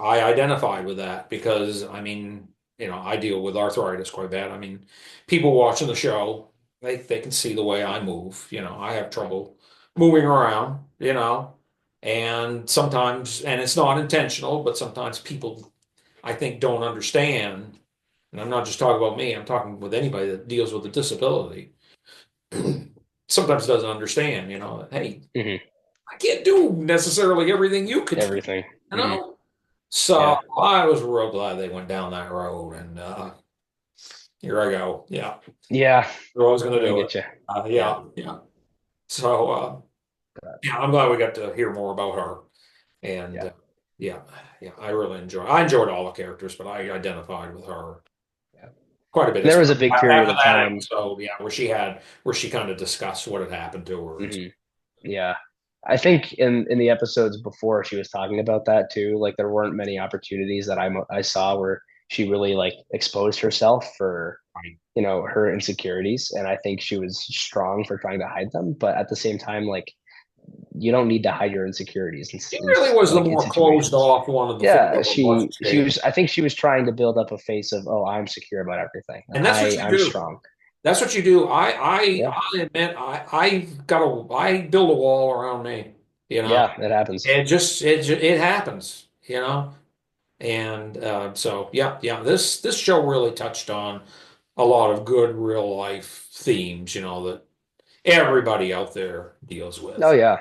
I identified with that because I mean, I deal with arthritis quite bad. I mean, people watching the show, they can see the way I move. I have trouble moving around, and sometimes, and it's not intentional, but sometimes people, I think, don't understand. And I'm not just talking about me, I'm talking with anybody that deals with a disability. Sometimes doesn't understand, hey, Hmm. I can't do necessarily everything you could do, Everything. you Hmm. know? So Yeah. I was real glad they went down that road, and here I go. Yeah, Yeah. I was going to I do it. get you. Yeah. Yeah, yeah. So yeah, I'm glad we got to hear more about her, and Yeah. yeah, yeah, I enjoyed all the characters, but I identified with her Yeah. quite a bit, There was a especially big period after of that time. episode. Yeah, where she kind of discussed what had happened to her. Hmm. Yeah. I think in the episodes before she was talking about that too. Like there weren't many opportunities that I saw where she really like exposed herself for her insecurities, and I think she was strong for trying to hide them. But at the same time, like you don't need to hide your insecurities She really was the like in more closed situations. off one of the Yeah, four, wasn't she she? was. I think she was trying to build up a face of, oh, I'm secure about everything, and And that's what you I'm do. strong. That's what you do. Yeah, I admit I build a wall around me, you know. yeah, it happens. It happens, And so yeah, yeah. This show really touched on a lot of good real life themes, that everybody out there deals Oh with. yeah,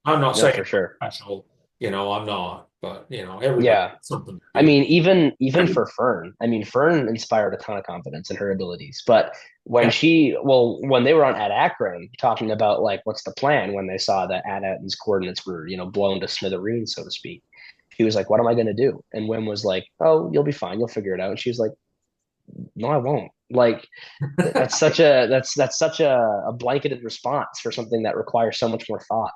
I'm not no, saying for sure. special, I'm not, but everybody Yeah, has something I to deal mean, even for Fern, I mean, Fern inspired a ton of confidence in her abilities. But with. when they were on Ad Akron talking about like what's the plan when they saw that Ad Akron's coordinates were blown to smithereens, so to speak, she was like, "What am I going to do?" And Wim was like, "Oh, you'll be fine. You'll figure it out." And she was like, "No, I won't." Like that's such a blanketed response for something that requires so much more thought.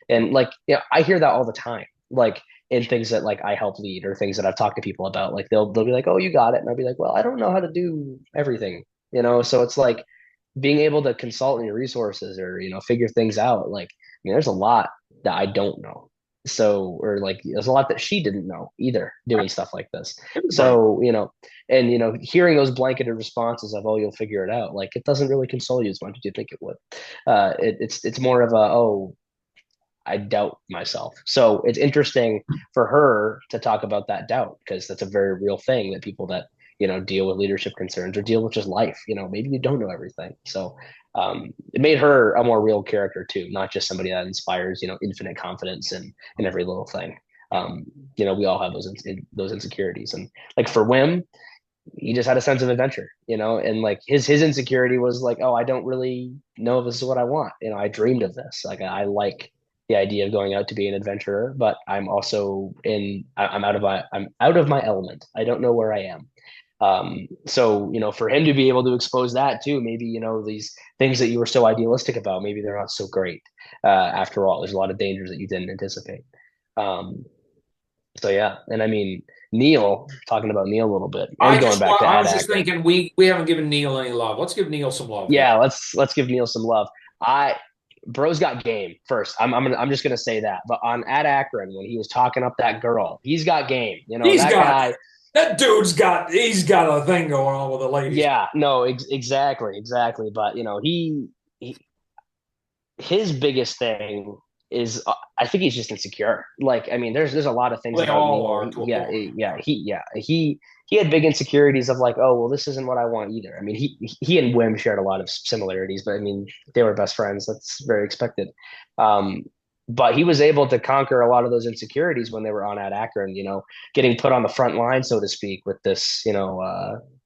And like, I hear that all the time. Like in things that like I help lead or things that I've talked to people about. Like they'll be like, "Oh, you got it," and I'll be like, "Well, I don't know how to do everything." So it's like being able to consult in your resources or figure things out. Like, I mean, there's a lot. that I don't know. So, or like, there's a lot that she didn't know either, doing stuff like this. Right. So, and hearing those blanketed responses of, "Oh, you'll figure it out," like it doesn't really console you as much as you think it would. It's more of a, "Oh, I doubt myself." So it's interesting for her to talk about that doubt because that's a very real thing that people that deal with leadership concerns or deal with just life. Maybe you don't know everything. So it made her a more real character too, not just somebody that inspires infinite confidence in every little thing. Um, we all have those insecurities, and like for Wim, he just had a sense of adventure, and like his insecurity was like, oh, I don't really know if this is what I want. I dreamed of this. Like I like the idea of going out to be an adventurer, but I'm also I'm out of my element. I don't know where I am. So for him to be able to expose that too, maybe these things that you were so idealistic about, maybe they're not so great. After all, there's a lot of dangers that you didn't anticipate. Um, so yeah, and I mean Neil, talking about Neil a little bit, and going back to I Ad was just Akron. thinking we haven't given Neil any love. Let's give Neil some love here. Yeah, let's give Neil some love. I Bro's got game first. I'm just gonna say that. But on Ad Akron, when he was talking up that girl, he's got game. He's That got guy. that dude's got he's got a thing going on with the ladies. Yeah, no, exactly. But he his biggest thing is I think he's just insecure. Like, I mean, there's a lot of things They about all Neil. are to a Yeah, point. he had big insecurities of like, oh well, this isn't what I want either. I mean, he and Wim shared a lot of similarities, but I mean, they were best friends. That's very expected. Um, but he was able to conquer a lot of those insecurities when they were on at Akron. Getting put on the front line, so to speak, with this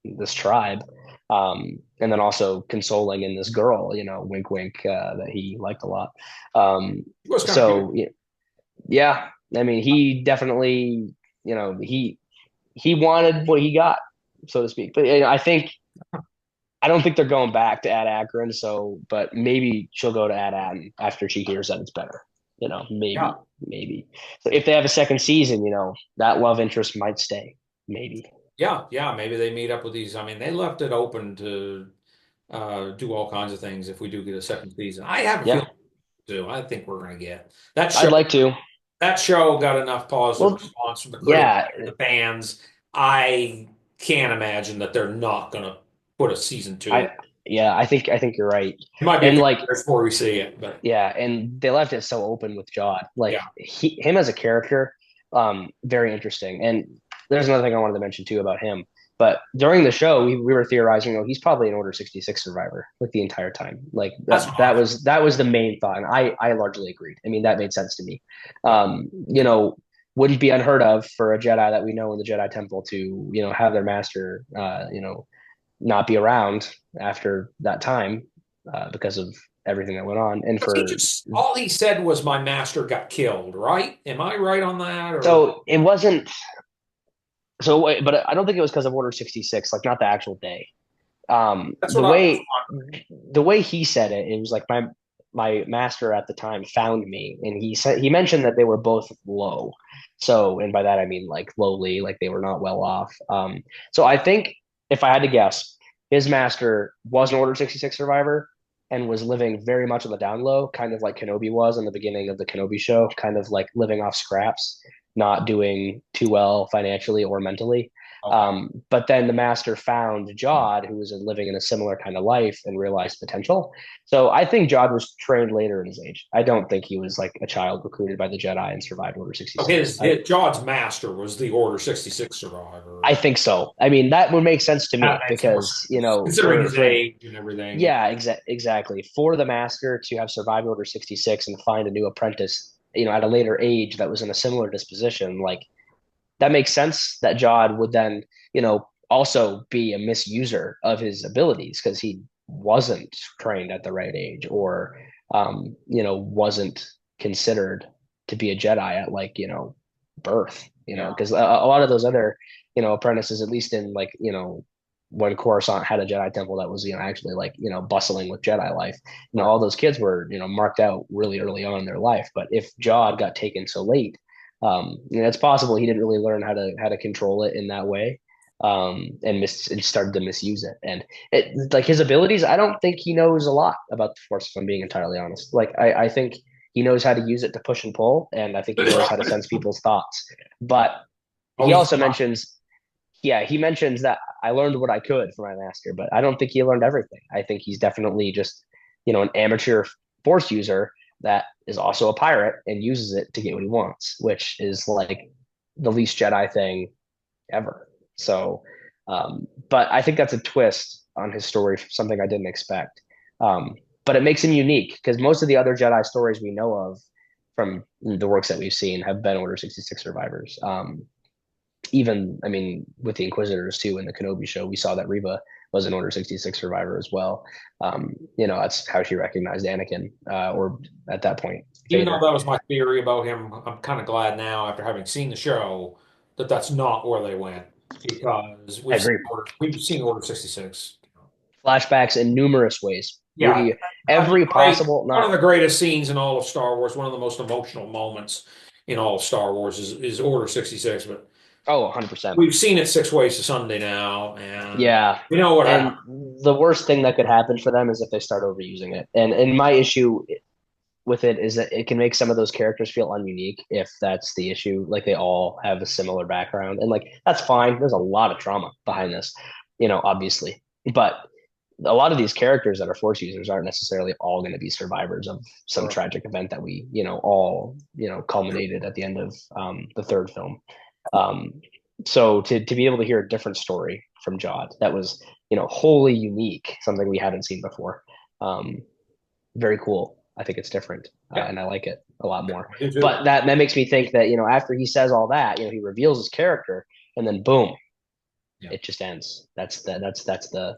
this tribe, and then also consoling in this girl, wink, wink, that he liked a lot. Um, He was kind of cute. so yeah, I mean, he definitely, he wanted what he got, so to speak. But I don't think they're going back to Ad Akron. So, but maybe she'll go to Ad Akron after she hears that it's better. Yeah. Maybe. So if they have a second season, that love interest might stay. Maybe. Yeah. Maybe they meet up with these. I mean, they left it open to do all kinds of things if we do get a second season. I have a feeling Yeah, too. I think we're going to get that show. I'd like to. That show got enough positive Well, response from the critics yeah, and the fans. I can't imagine that they're not going to put a season two. I yeah, I think you're right. It might be a And couple like years before we see it, but yeah, and they left it so open with Jod. Like yeah, him as a character, very interesting. And there's another thing I wanted to mention too about him. But during the show, we were theorizing, he's probably an Order 66 survivor, like the entire time. Like that's that what that I was that was the main thought, and I largely agreed. I mean, that made sense to me. yeah. Wouldn't be unheard of for a Jedi that we know in the Jedi Temple to have their master not be around after that time, because of everything that went on. And Because he for just all he said was my master got killed, right? Am I right on that? Or so it wasn't but I don't think it was because of Order 66, like not the actual day. that's The what I was way he said it, it was like my master at the time found me, and he mentioned that they were both low. So, and by that I mean like lowly, like they were not well off. So I think if I had to guess, his master was an Order 66 survivor and was living very much on the down low, kind of like Kenobi was in the beginning of the Kenobi show, kind of like living off scraps, not doing too well financially or mentally. okay. But then the master found Jod, who was living in a similar kind of life, and realized potential. So I think Jod was trained later in his age. I don't think he was like a child recruited by the Jedi and survived Order So 66. his Jod's master was the Order 66 survivor. I think so. I mean, that would make sense to That me makes more because, sense considering his for age and everything. yeah, exactly. For the master to have survived Order 66 and find a new apprentice, at a later age that was in a similar disposition, like that makes sense that Jod would then, also be a misuser of his abilities because he wasn't trained at the right age or, wasn't considered to be a Jedi at like, birth, Yeah. because a lot of those other, apprentices, at least in like, when Coruscant had a Jedi temple that was, actually like, bustling with Jedi life, Right. all those kids were, marked out really early on in their life. But if Jod got taken so late, it's possible he didn't really learn how to control it in that way, and started to misuse it. And like his abilities, I don't think he knows a lot about the Force. If I'm being entirely honest, like I think he knows how to use it to push and pull, and I think he knows how to sense people's thoughts. But Oh, he he's also mentions, yeah, he mentions that I learned what I could from my master, but I don't think he learned everything. I think he's definitely just, an amateur force user that is also a pirate and uses it to get what he wants, which is like the least Jedi thing ever. So, but I think that's a twist on his story, something I didn't expect. But it makes him unique because most of the other Jedi stories we know of from the works that we've seen have been Order 66 survivors. Even, I mean, with the Inquisitors too in the Kenobi show, we saw that Reva was an Order 66 survivor as well. That's how she recognized Anakin, or at that point, even though Vader. that was my theory about him, I'm kind of glad now after having seen the show that that's not where they went because I agree. we've seen Order 66. Flashbacks in numerous ways. Yeah, I mean, Every great. possible, One not, of the greatest scenes in all of Star Wars, one of the most emotional moments in all of Star Wars is Order 66. But oh, 100%. we've seen it six ways to Sunday now, and Yeah. we know what And happened. the worst thing that could happen for them is if they start overusing it. And my issue with it is that it can make some of those characters feel ununique if that's the issue. Like they all have a similar background. And like that's fine. There's a lot of trauma behind this, obviously. But a lot of these characters that are force users aren't necessarily all going to be survivors of some Or, tragic event that we, all, culminated at the end of the third film. Um, so to be able to hear a different story from Jod that was, wholly unique, something we haven't seen before. Um, Very cool. I think it's different, yeah, and I like it a lot more. I do too. But that makes me think that after he says all that, he reveals his character, and then boom, Yeah, it just ends. That's the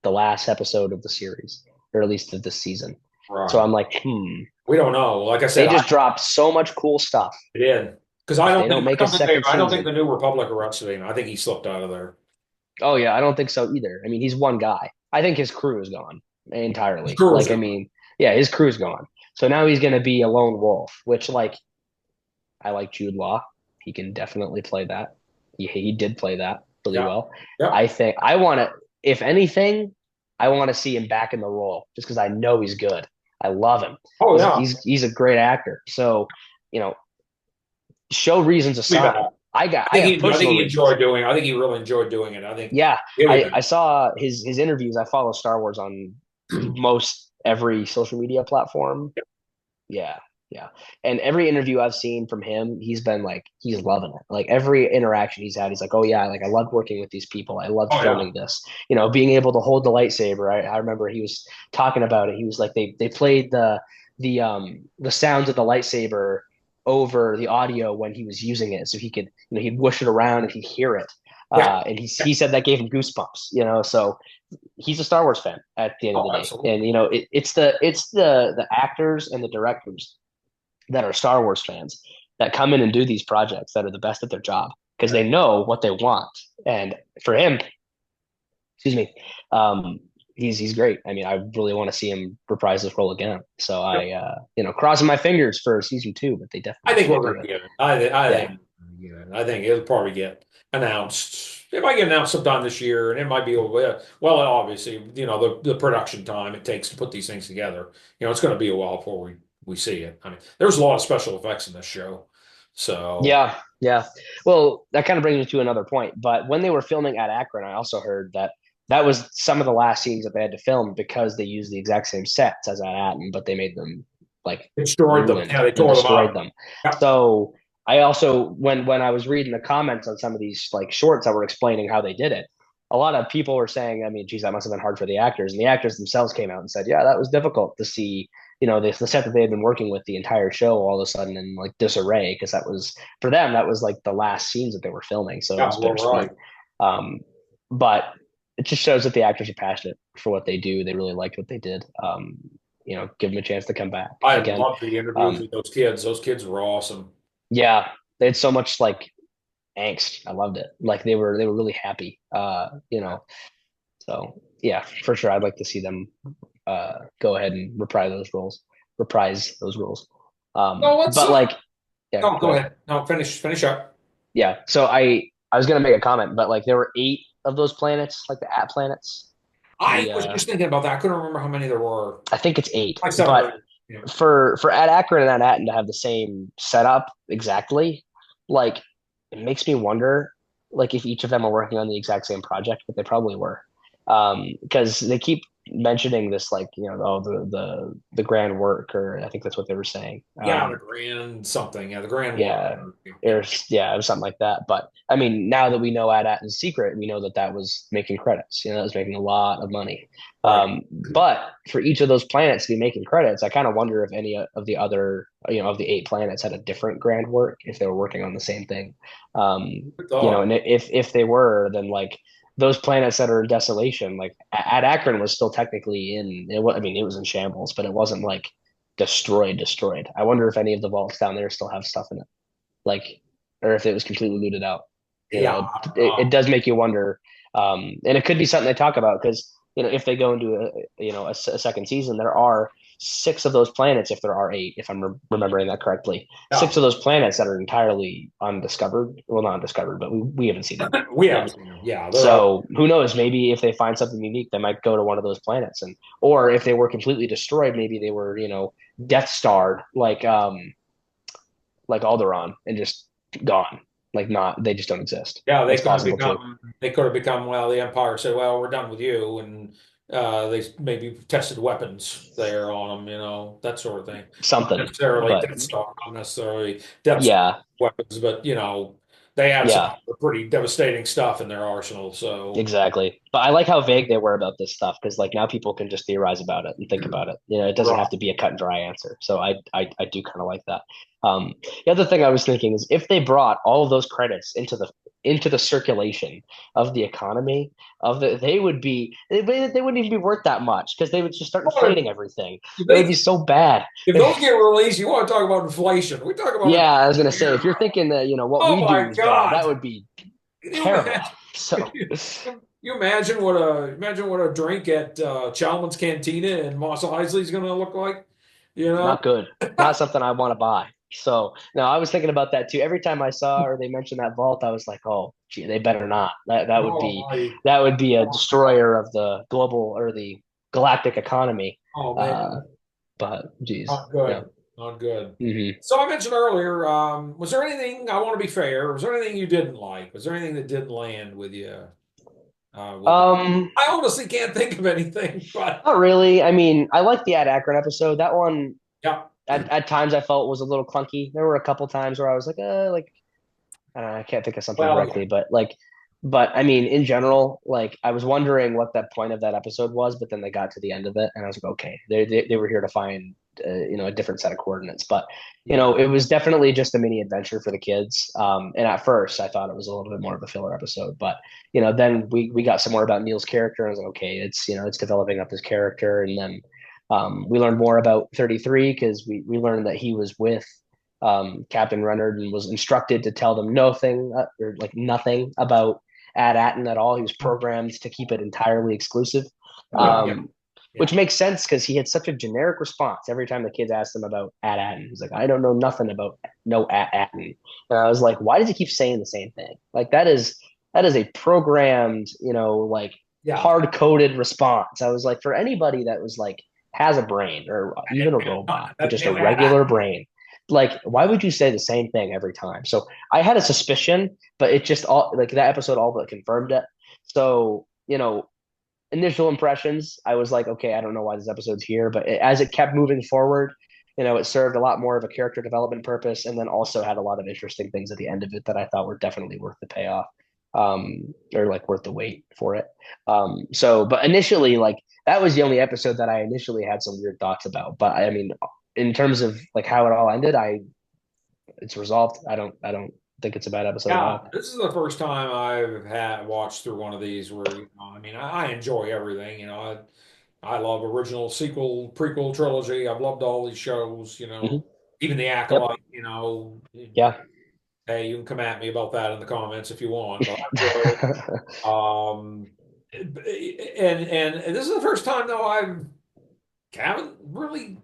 last episode of the series, or at least of this season. So right. I'm like, We don't know. Like I they said, I just dropped so much cool stuff. did because If they don't make a second I don't think season, the New Republic arrested him. I think he slipped out of there. oh yeah, I don't think so either. I mean, he's one guy. I think his crew is gone His entirely. crew was Like, I gone. mean, yeah, his crew's gone. So now he's going to be a lone wolf, which like I like Jude Law. He can definitely play that. He did play that really Yeah, well. yeah. I think I want to, if anything, I want to see him back in the role just because I know he's good. I love him. Oh He's yeah. he's he's a great actor. So, you know, show reasons We aside. back. I have I think personal he reasons. enjoyed doing it. I think he really enjoyed doing it. I think Yeah, give him I saw his interviews. I follow Star Wars on that. most every social media platform. Yeah, yeah. And every interview I've seen from him, he's been like, he's loving it. Like every interaction he's had, he's like, oh yeah, like I loved working with these people. I loved Oh yeah. filming this. Being able to hold the lightsaber. I remember he was talking about it. He was like, they played the sounds of the lightsaber over the audio when he was using it, so he could, he'd whoosh it around and he'd hear it. Yeah. And he said that gave him goosebumps. So he's a Star Wars fan at the end of Oh, the day, and absolutely. it's the actors and the directors that are Star Wars fans that come in and do these projects that are the best at their job because Yeah. they know what they want. And for him, excuse me, he's great. I mean, I really want to see him reprise this role again. So Yeah. crossing my fingers for season two, but they I definitely think we're should do going to it. get it. Yeah, I think it'll probably get announced. It might get announced sometime this year, and it might be a well, obviously, the production time it takes to put these things together. It's going to be a while before we see it. I mean, there's a lot of special effects in this show, so yeah, yeah. Well, that kind of brings me to another point. But when they were filming at Akron, I also heard that that was some of the last scenes that they had to film because they used the exact same sets as at Atten, but they made them like it destroyed them. ruined Yeah, they and tore them destroyed out. them. Yeah. So I also, when I was reading the comments on some of these like shorts that were explaining how they did it, a lot of people were saying, I mean, geez, that must have been hard for the actors. And the actors themselves came out and said, yeah, that was difficult to see, the set that they had been working with the entire show all of a sudden in like disarray because that was for them that was like the last scenes that they were filming, so it Yeah, was we're bittersweet. right. um, but it just shows that the actors are passionate for what they do. They really liked what they did. Give them a chance to come back I again. loved the interviews um, with those kids. Those kids were awesome. yeah, they had so much like angst. I loved it. Like they were really happy. So yeah, for sure I'd like to see them go ahead and reprise those roles. No, let's But like, yeah, no, go go ahead. ahead. No, finish up. Yeah. So I was gonna make a comment, but like there were eight of those planets, like the at planets. I The was just thinking about that. I couldn't remember how many there were. I think it's eight, Like seven or but eight. Yeah. for Ad Akron and Ad Atten to have the same setup exactly, like it makes me wonder, like if each of them are working on the exact same project, but they probably were, because they keep mentioning this, like oh the grand work, or I think that's what they were saying. Yeah, the grand something. Yeah, the grand work. Yeah, Yeah. it was something like that. But I mean, now that we know Ad Atten's secret, we know that that was making credits. That was making a lot of money. Right. But for each of those planets to be making credits, I kind of wonder if any of the other, of the 8 planets had a different grand work, if they were working on the same thing. Good thought. And if they were, then like those planets that are in desolation, like Ad Akron was still technically in. I mean, it was in shambles, but it wasn't like destroyed. I wonder if any of the vaults down there still have stuff in it, like, or if it was completely looted out. Yeah, It, I don't it know. does make you wonder, and it could be something they talk about because if they go into a second season, there are 6 of those planets, if there are 8, if I'm remembering that correctly, Yeah, 6 of those planets that are entirely undiscovered. Well, not undiscovered, but we haven't seen them we yet. haven't seen them. Yeah, they're out. So who knows? Maybe if they find something unique, they might go to one of those planets, and or if they were completely destroyed, maybe they were Death Starred, like Alderaan, and just gone. Like not, they just don't exist. Yeah, That's possible too. they could have become, well, the Empire said, well, we're done with you. And they maybe tested weapons there on them, that sort of thing. Not Something, necessarily but Death Star, not necessarily Death Star yeah, weapons, but, they had some yeah, pretty devastating stuff in their arsenal. So, exactly. But I like how vague they were about this stuff because like now people can just theorize about it and think about it. It doesn't right. have to be a cut and dry answer. So I do kind of like that. The other thing I was thinking is if they brought all of those credits into the circulation of the economy they wouldn't even be worth that much because they would just start inflating everything. If It would they, be so bad. if those get released, you want to talk about inflation. We talk about Yeah, it I was gonna say here. if you're thinking that what Oh we do my is bad, that God. would be Can you terrible. imagine? So You imagine what a drink at Chalman's Cantina in Moss Isley is going to look like? You know? not good. Not something I want to buy. So no, I was thinking about that too. Every time I saw or they mentioned that vault, I was like, oh, gee, they better not. Oh my, That would be a oh my God. destroyer of the global or the galactic economy. Oh Uh, man, but geez, not yeah. good, not good. Hmm. So I mentioned earlier, was there anything, I want to be fair, was there anything you didn't like? Was there anything that didn't land with you? With it? Um, I honestly can't think of anything, but Not really. I mean, I like the Ad Akron episode. That one yeah, at times I felt was a little clunky. There were a couple times where I was like I don't know, I can't think of something well, yeah, directly, but I mean, in general, like I was wondering what that point of that episode was, but then they got to the end of it, and I was like, okay, they were here to find, a different set of coordinates. But yeah, it was definitely just a mini adventure for the kids. And at first, I thought it was a little bit more of a filler episode, but then we got some more about Neil's character, and I was like, okay, it's developing up his character, and then we learned more about 33 because we learned that he was with Captain Renard and was instructed to tell them nothing or like nothing about Ad Atten at all. He was programmed to keep it entirely exclusive, yeah, yeah, um, yeah. which makes sense because he had such a generic response every time the kids asked him about Ad Atten. He's like, I don't know nothing about no Ad Atten. And I was like, why does he keep saying the same thing? Like that is a programmed, like Yeah. hard coded response. I was like, for anybody that was like has a brain or even a robot, but just a regular brain, like why would you say the same thing every time? So I had a suspicion, but it just all like that episode all but confirmed it. So initial impressions, I was like, okay, I don't know why this episode's here, but as it kept moving forward, it served a lot more of a character development purpose, and then also had a lot of interesting things at the end of it that I thought were definitely worth the payoff, or like worth the wait for it. But initially, like that was the only episode that I initially had some weird thoughts about. But I mean, in terms of like how it all ended, it's resolved. I don't think it's a bad episode at Yeah, all. this is the first time I've had watched through one of these where, I mean, I enjoy everything, I love original sequel, prequel trilogy. I've loved all these shows, Hmm. even The Yep. Acolyte, Yeah. hey, you can come at me about that in the comments if you want, but I enjoy it. Um, and this is the first time though I haven't really didn't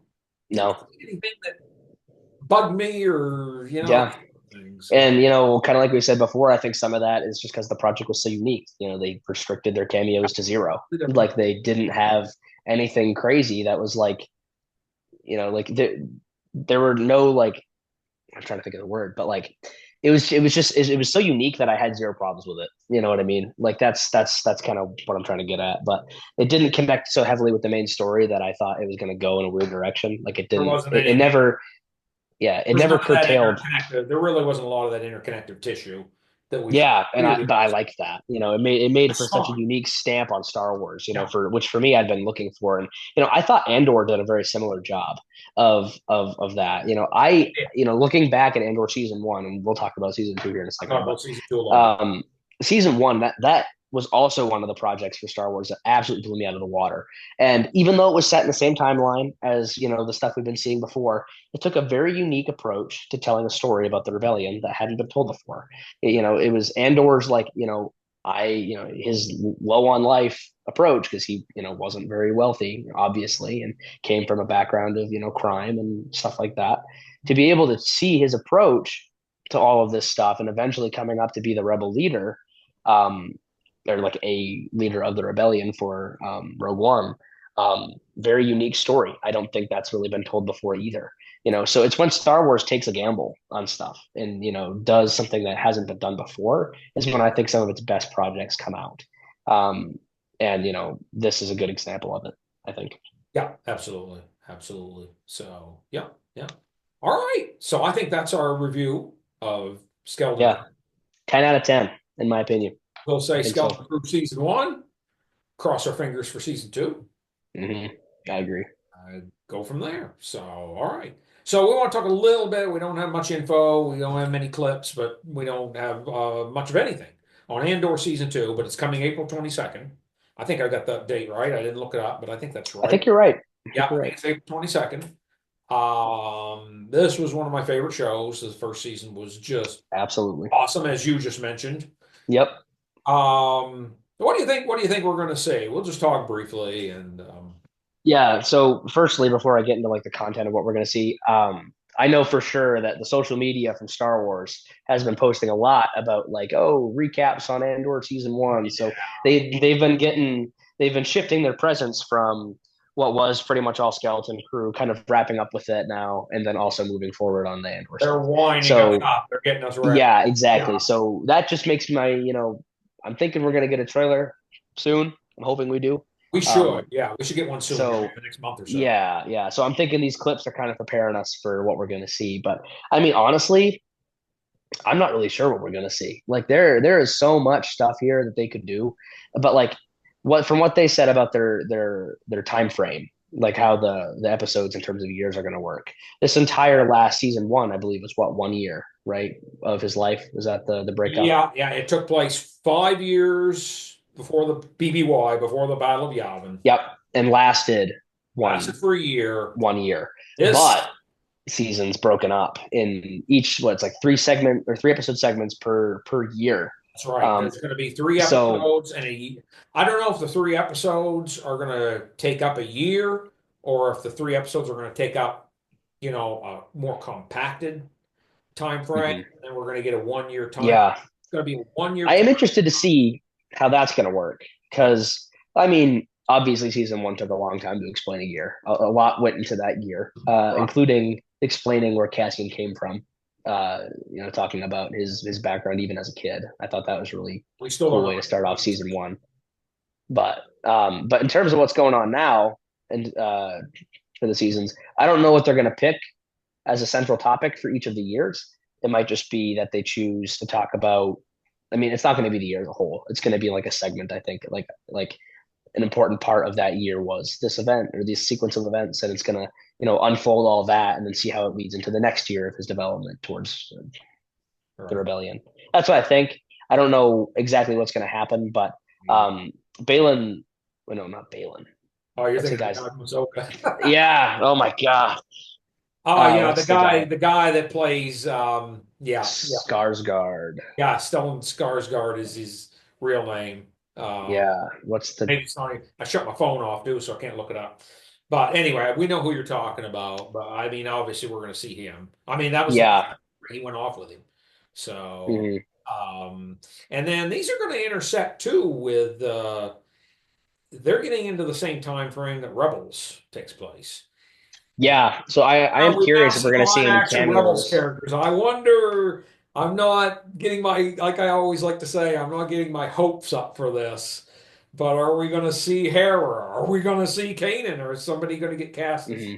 No. see anything that bugged me or, Yeah. things. And kind of like we said before, I think some of that is just because the project was so unique. They restricted their cameos to zero. Different. Like they didn't have anything crazy that was like, like there were no like I'm trying to think of the word, but like it was so unique that I had zero problems with it. You know what I mean? Like that's kind of what I'm trying to get at. But it didn't connect so heavily with the main story that I thought it was going to go in a weird direction. Like it There didn't. wasn't It anything. never. Yeah, it There's never none of that curtailed. interconnected. There really wasn't a lot of that interconnective tissue that we Yeah, but I really liked that. It made that's for such a smart. unique stamp on Star Wars. Yeah. For which for me I'd been looking for, and I thought Andor did a very similar job of that. Looking back at Andor season one, and we'll talk about season two here in a I'll talk second, but about season two a little bit. season one that was also one of the projects for Star Wars that absolutely blew me out of the water. And even though it was set in the same timeline as the stuff we've been seeing before, it took a very unique approach to telling a story about the rebellion that hadn't been told before. It was Andor's like his low on life approach because he wasn't very wealthy obviously and came from a background of crime and stuff like that. To be able to see his approach to all of this stuff and eventually coming up to be the rebel leader, um, or like a leader of the rebellion for Rogue One. Very unique story. I don't think that's really been told before either. So it's when Star Wars takes a gamble on stuff and does something that hasn't been done before is when I think some of its best projects come out. And this is a good example of it, I think. Yeah, absolutely. Absolutely. So, yeah, yeah. All right. So I think that's our review of Skeleton Yeah, Crew. 10 out of 10 in my opinion. We'll I say think so. Skeleton Crew season one. Cross our fingers for season two. Hmm. I And agree. go from there. So, all right. So we want to talk a little bit. We don't have much info. We don't have many clips, but we don't have much of anything on Andor season two. But it's coming April 22nd. I think I got that date right. I didn't look it up, but I think that's I right. think you're right. I Yeah, think I you're think right. it's April 22nd. This was one of my favorite shows. The first season was just Absolutely. awesome, as you just mentioned. Yep. What do you think? What do you think we're going to see? We'll just talk briefly, and Yeah. So, firstly, before I get into like the content of what we're going to see, I know for sure that the social media from Star Wars has been posting a lot about like, oh, recaps on Andor season one. So they've been shifting their presence from what was pretty much all Skeleton Crew, kind of wrapping up with it now, and then also moving forward on the Andor they're stuff. winding us So, up. They're getting us ready. yeah, Yeah, exactly. So that just makes I'm thinking we're gonna get a trailer soon. I'm hoping we do. we should. Um, Yeah, we should get one soon here, maybe so the next month or so. yeah, yeah. So I'm thinking these clips are kind of preparing us for what we're going to see. But I mean, honestly, I'm not really sure what we're going to see. Like there is so much stuff here that they could do, but like what they said about their time frame, like how the episodes in terms of years are going to work. This entire last season one, I believe, was what 1 year, right, of his life. Was that the breakup? Yeah, yeah. It took place 5 years before the BBY, before the Battle of Yavin. Yep, and lasted Lasted one for a year. 1 year, This, but seasons broken up in each what's like 3 segment or 3 episode segments per year. that's right. Um, There's going to be three so episodes and a. I don't know if the three episodes are going to take up a year or if the three episodes are going to take up, a more compacted time frame. mhm. And then we're going to get a 1 year time. Yeah, It's going to be a 1 year I am time. interested to see how that's going to work Yeah. because I mean, obviously, season one took a long time to explain a year. A lot went into that year, Right. including explaining where Cassian came from. Talking about his background even as a kid. I thought that was really We still don't cool know way to anything start off about his season one. But in terms of what's going on now and for the seasons, I don't know what they're going to pick as a central topic for each of the years. It might just be that they choose to talk about. I mean, it's not going to be the year as a whole. It's going to be like a segment. I think like an important part of that year was this event or this sequence of events, and it's going to unfold all that and then see how it leads into the next year of his development towards the right. rebellion. That's what I think. I don't know exactly what's going to happen, but um, Balin. Well, no, not Balin. Oh, you're What's the thinking of the guy's? guy from Ahsoka. Yeah. Oh my god. Oh yeah, the What's the guy, guy? the guy that plays, yeah, yeah, Skarsgård. yeah. Stellan Skarsgård is his real name. Um, Yeah. What's the? maybe it's not. I shut my phone off too, so I can't look it up. But anyway, we know who you're talking about. But I mean, obviously, we're going to see him. I mean, that was the Yeah. he went off with him. So, Mhm. um, and then these are going to intersect too with. They're getting into the same time frame that Rebels takes place. Yeah, so I am We've now curious if we're seen going to see live any action Rebels cameos. characters. I wonder, I'm not getting my, like I always like to say, I'm not getting my hopes up for this. But are we going to see Hera? Are we going to see Kanan? Or is somebody going to get cast as Hmm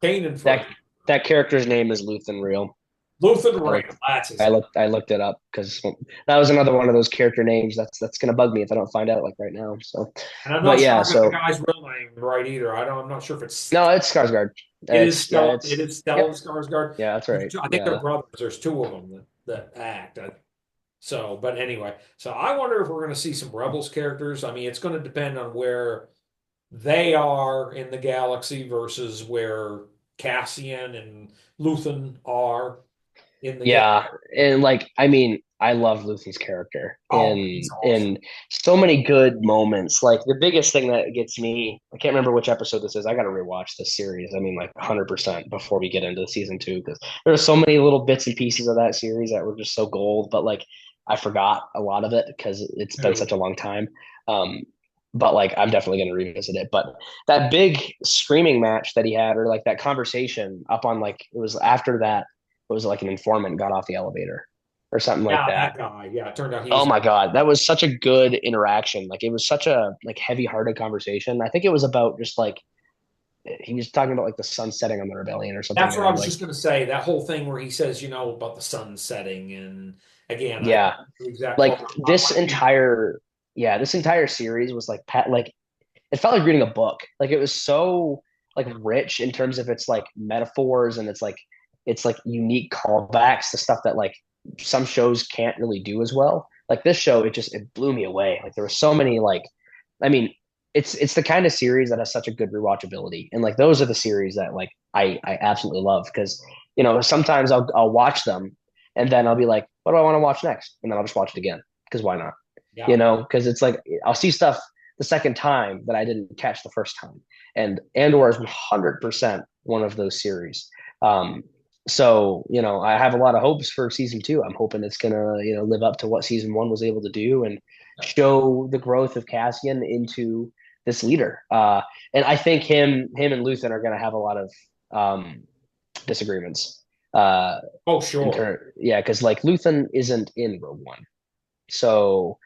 Kanan for a That that character's name is Luthen Real. Luthen I Rail? looked That's his I name. looked I looked it up because that was another one of those character names that's going to bug me if I don't find out like right now. So, And I'm but not sure yeah, I got the so guy's real name right either. I'm not sure if no, it's Skarsgård. It's yeah, It it's is Stellan yep, Skarsgård. yeah, that's right. I think they're Yeah, brothers. There's two of them that act. So, but anyway, so I wonder if we're going to see some Rebels characters. I mean, it's going to depend on where they are in the galaxy versus where Cassian and Luthen are in the galaxy. yeah, and like I mean, I love Luffy's character Oh, he's awesome. in so many good moments. Like the biggest thing that gets me, I can't remember which episode this is. I got to rewatch this series. I mean, like 100% before we get into season two because there are so many little bits and pieces of that series that were just so gold. But like I forgot a lot of it because it's been such Too. a long time. Um, but like I'm definitely going to revisit it. But that big screaming match that he had, or like that conversation up on like it was after that it was like an informant got off the elevator or something like Yeah, that. that guy. Yeah, it turned out he Oh was. my God, that was such a good interaction. Like it was such a like heavy-hearted conversation. I think it was about just like he was talking about like the sun setting on the rebellion or something, That's what I or was like just going to say. That whole thing where he says, about the sun setting, and again, I yeah, the exact like quote. I this want to be. entire yeah, this entire series was like like it felt like reading a book. Like it was so like rich in terms of its like metaphors and it's like unique callbacks to stuff that like some shows can't really do as well. Like this show, it blew me away. Like there were so many like, I mean, it's the kind of series that has such a good rewatchability, and like those are the series that like I absolutely love because sometimes I'll watch them and then I'll be like, what do I want to watch next? And then I'll just watch it again because why not? Yeah. Because it's like I'll see stuff the second time that I didn't catch the first time. And Andor is 100% one of those series. Um, so, I have a lot of hopes for season two. I'm hoping it's going to, live up to what season one was able to do and show the growth of Cassian into this leader. And I think him and Luthen are going to have a lot of disagreements. Oh, sure. Yeah, because like Luthen isn't in Rogue One. So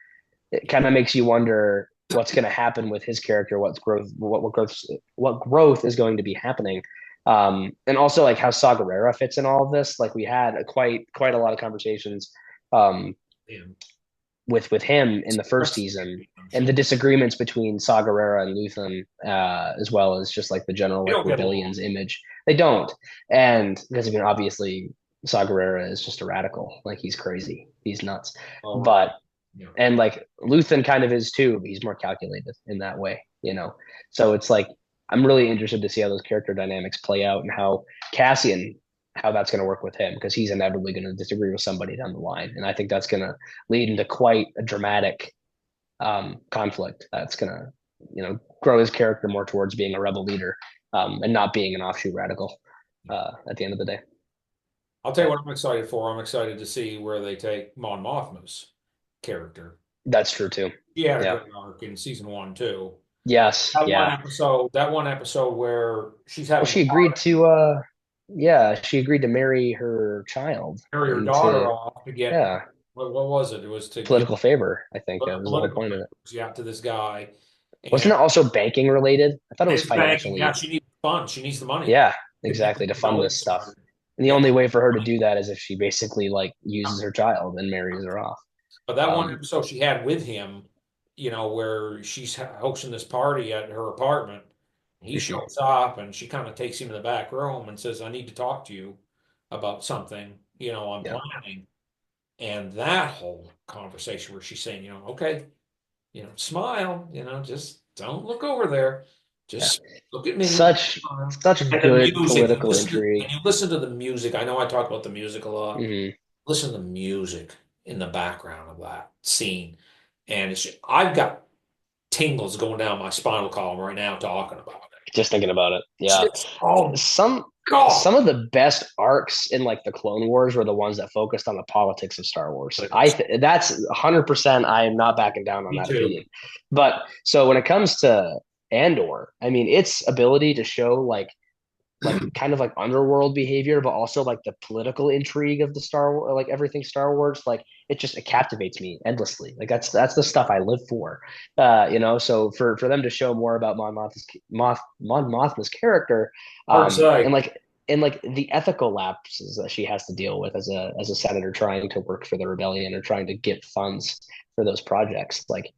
it kind of makes you wonder what's going to happen with his character, what growth is going to be happening, and also like how Saw Gerrera fits in all of this. Like we had quite a lot of conversations um, Damn. with him in the first That's season, I'm and the sure. disagreements between Saw Gerrera and Luthen, as well as just like the general They like don't get along. rebellion's image. They don't, and because obviously Saw Gerrera is just a radical. Like he's crazy, he's nuts, Oh, but yeah. and like Luthen kind of is too. But he's more calculated in that way. So it's like I'm really interested to see how those character dynamics play out and how Cassian, how that's going to work with him because he's inevitably going to disagree with somebody down the line, and I think that's going to lead into quite a dramatic conflict. That's going to grow his character more towards being a rebel leader and not being an offshoot radical at the end of the day. I'll tell you But what I'm excited for. I'm excited to see where they take Mon Mothma's character. that's true too. She had a Yeah. great arc in season one too. Yes. Yeah. That one episode where she's Well, having to she agreed to yeah, she agreed to marry her child carry her daughter into off to get yeah, what was it? It was to give political favor, I think that a was the whole political point of it. favors, yeah, to this guy, Wasn't and it also banking related? I thought it was it's banking. Yeah, financially. she needs funds. She needs the money Yeah, to get the exactly, to fund this rebellion stuff. started. And the Yeah, only way for her to do that is if she basically like uses her child and marries her off. but that one Um, episode she had with him, where she's hosting this party at her apartment. He mhm, shows up and she kind of takes him to the back room and says, "I need to talk to you about something, I'm yeah, planning." And that whole conversation where she's saying, okay, smile, just don't look over there. yeah. Just look at me. Such Smile. such And the good music, political intrigue. when you listen to the music, I know I talk about the music a lot. Hmm Listen to the music in the background of that scene. And I've got tingles going down my spinal column right now talking about it. Just thinking about it. Yeah. Just, oh some God. some of the best arcs in like the Clone Wars were the ones that focused on the politics of Star Wars. That's 100%. I am not backing down on Me that too. opinion. But so when it comes to Andor, I mean, its ability to show like like kind of like underworld behavior, but also like the political intrigue of the Star Wars, like everything Star Wars. Like it captivates me endlessly. Like that's the stuff I live for. So for them to show more about Mon Mothma's character, Hard to say. and like the ethical lapses that she has to deal with as a senator trying to work for the rebellion or trying to get funds for those projects, like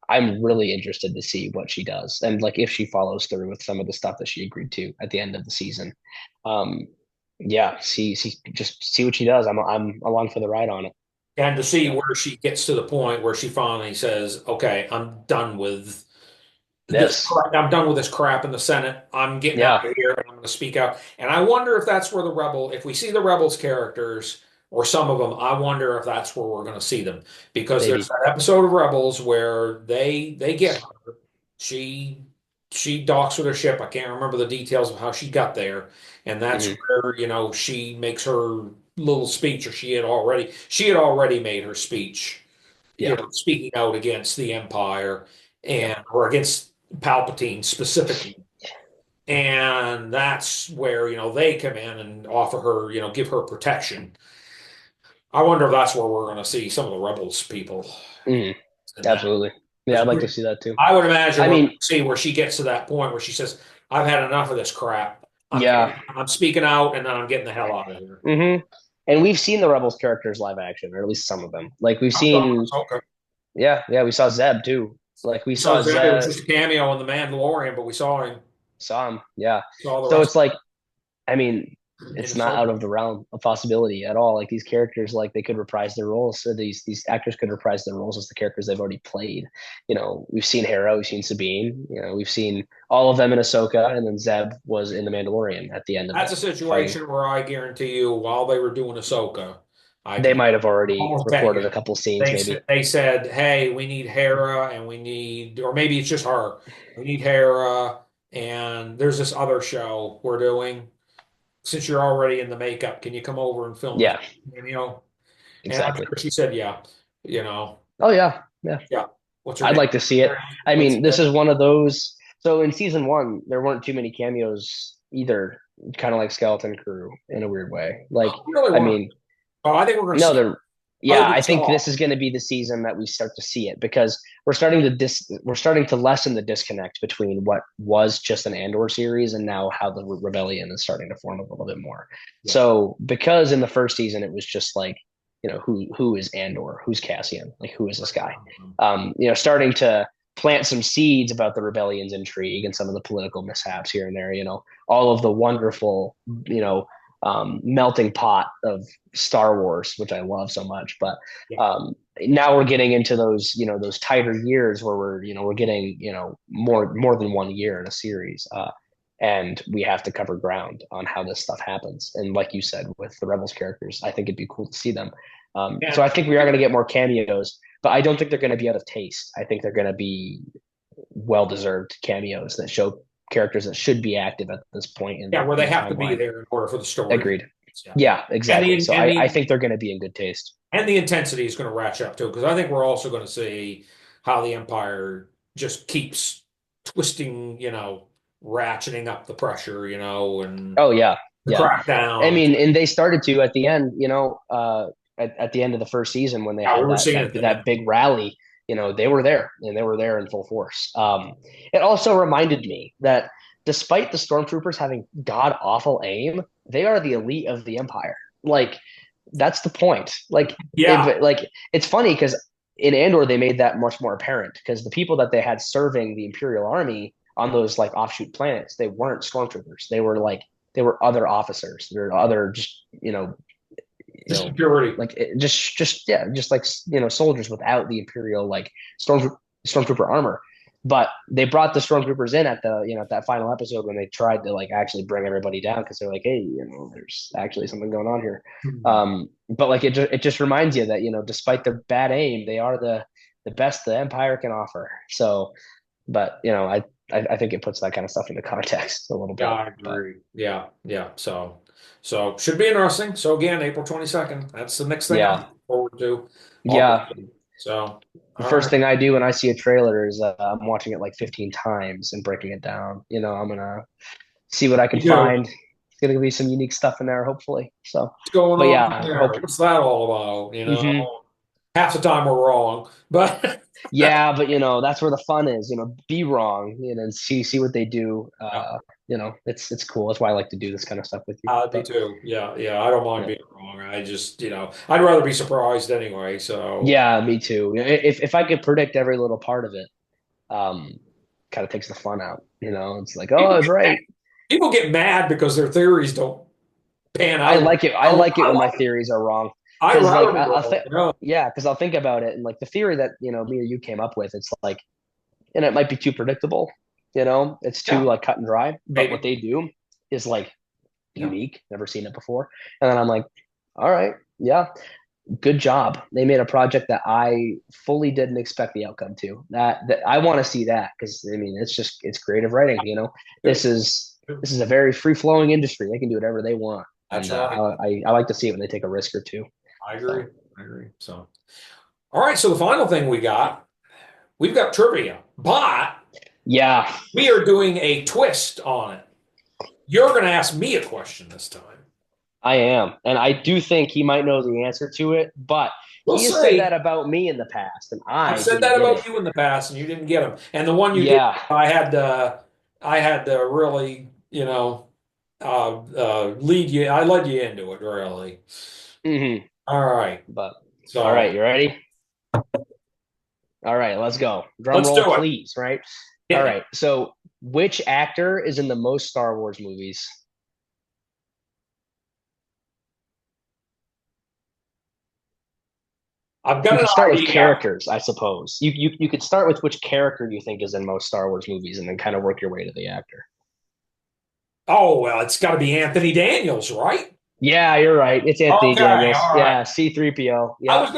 I'm really interested to see what she does and like if she follows through with some of the stuff that she agreed to at the end of the season. Um, yeah, just see what she does. I'm along for the ride on it. And to see Yeah, where she gets to the point where she finally says, "Okay, I'm done with this. this. I'm done with this crap in the Senate. I'm getting out Yeah, of here, and I'm going to speak out." And I wonder if that's where if we see the rebels characters or some of them, I wonder if that's where we're going to see them because there's maybe. that episode of Rebels where they get her. She she docks with her ship. I can't remember the details of how she got there, and that's Hmm. where she makes her little speech, or she had already made her speech, Yeah. speaking out against the Empire Yep. and or against Palpatine specifically. And that's where, they come in and offer her, give her protection. I wonder if that's where we're going to see some of the Rebels people Hmm. in that. Absolutely. Yeah, Because I'd like to see that too. I would imagine I we're going mean, to see where she gets to that point where she says, I've had enough of this crap. yeah. I'm speaking out and then I'm getting the hell out of here. Hmm. And we've seen the Rebels characters live action, or at least some of them. Like we've I'm done seen, with Ahsoka. yeah, we saw Zeb too. Like we So saw Zeb, it was Zeb, just a cameo in The Mandalorian, but we saw him, yeah. saw the So rest it's like I mean, in it's not out Ahsoka. of the realm of possibility at all. Like these characters, like they could reprise their roles. So these actors could reprise their roles as the characters they've already played. We've seen Hera, we've seen Sabine, we've seen all of them in Ahsoka, and then Zeb was in the Mandalorian at the end of That's it, a fighting. situation where I guarantee you, while they were doing Ahsoka, I They can might have already almost bet recorded you a couple scenes, maybe. they said, "Hey, we need Hera, and we need, or maybe it's just her. We need Hera, and there's this other show we're doing. Since you're already in the makeup, can you come over and film this Yeah, cameo?" And I'm exactly. sure she said, "Yeah." You know, Oh yeah, yeah. yeah. What's her I'd name? like to see it. I What's mean, this is one of those. So in season one, there weren't too many cameos either, kind of like Skeleton Crew in a weird way. Like, really I want? mean, Oh, I think we're going to no, see. there. I Yeah, think we I think saw. this is going to be the season that we start to see it because we're starting to lessen the disconnect between what was just an Andor series and now how the rebellion is starting to form a little bit more. Yeah. So because in the first season it was just like who is Andor, who's Cassian, like who is this guy, starting to plant some seeds about the rebellion's intrigue and some of the political mishaps here and there. All of the wonderful you know melting pot of Star Wars, which I love so much. But Yeah. now we're getting into those tighter years where we're getting more than 1 year in a series, and we have to cover ground on how this stuff happens. And like you said, with the Rebels characters, I think it'd be cool to see them. So And I think we are going to get more cameos, but I don't think they're going to be out of taste. I think they're going to be well deserved cameos that show characters that should be active at this point yeah, where in they the have to be timeline. there in order for the story. Agreed. Yeah. Yeah, And exactly. the So and I the think they're going to be in good taste. and the intensity is going to ratchet up too, because I think we're also going to see how the Empire just keeps twisting, ratcheting up the pressure, and Oh yeah, the yeah. I crackdown. mean, and they started to at the end. At the end of the first season when they Yeah, we had were that seeing that it then. that big rally. They were there and they were there in full force. It also reminded me that despite the stormtroopers having god awful aim, they are the elite of the Empire. Like that's the point. Like Yeah, if like it's funny because in Andor they made that much more apparent because the people that they had serving the Imperial Army on those like offshoot planets, they weren't stormtroopers. They were other officers. They're other just just security. like just yeah, just like soldiers without the Imperial like stormtrooper armor. But they brought the stormtroopers in at the at that final episode when they tried to like actually bring everybody down because they're like, hey, there's actually something going on here. Hmm. But like it just reminds you that despite their bad aim, they are the best the Empire can offer. So, but I think it puts that kind of stuff into context a little Yeah, bit. I But agree. Yeah, yeah. So should be interesting. So again, April 22nd. That's the next thing I'm yeah, looking forward to. yeah. Obviously. So, The all first right. thing I do when I see a trailer is I'm watching it like 15 times and breaking it down. I'm gonna see what I can You do. find. It's gonna be some unique stuff in there, hopefully. So, What's going but on yeah, there? hope. What's that all about? Hmm. Half the time we're wrong, but Yeah, but that's where the fun is. Be wrong, and see what they do. yeah, It's cool. That's why I like to do this kind of stuff with you. me But too. Yeah, yeah. I don't mind yeah, being wrong. I just, I'd rather be surprised anyway. So yeah, me too. If I could predict every little part of it, um, kind of takes the fun out. It's like, oh, I people was get mad, right. people get mad because their theories don't pan I out. like it. I Oh, like it when my theories are wrong I'd because, like, rather be I'll wrong. think, yeah, because I'll think about it and like the theory that me or you came up with. It's like, and it might be too predictable. It's too Yeah, like cut and dry. But what maybe. they do is like Yeah, unique. Never seen it before. And then I'm like, all right, yeah, good job. They made a project that I fully didn't expect the outcome to. That I want to see that because I mean, it's creative writing. This too. is this is a very free flowing industry. They can do whatever they want, That's and right. I like to see it when they take a risk or two. I agree. So I agree. So, all right. So the final thing we've got trivia, but yeah, we are doing a twist on it. You're going to ask me a question this time. I am, and I do think he might know the answer to it, but We'll he has said that see. about me in the past, and I've I said didn't that get about it. you in the past, and you didn't get them. And the one you did, Yeah. I had to really, lead you. I led you into it, really. Hmm. All right. But all right, So you ready? All right, let's go. Drum let's roll, do it. please. Right. All Hit me. right. So, which actor is in the most Star Wars movies? I've We got an could start with idea. characters, I suppose. You could start with which character you think is in most Star Wars movies, and then kind of work your way to the actor. Oh, well, it's got to be Anthony Daniels, right? Yeah, you're right. It's Anthony Okay. Daniels. All right. Yeah, C-3PO. Yep. I was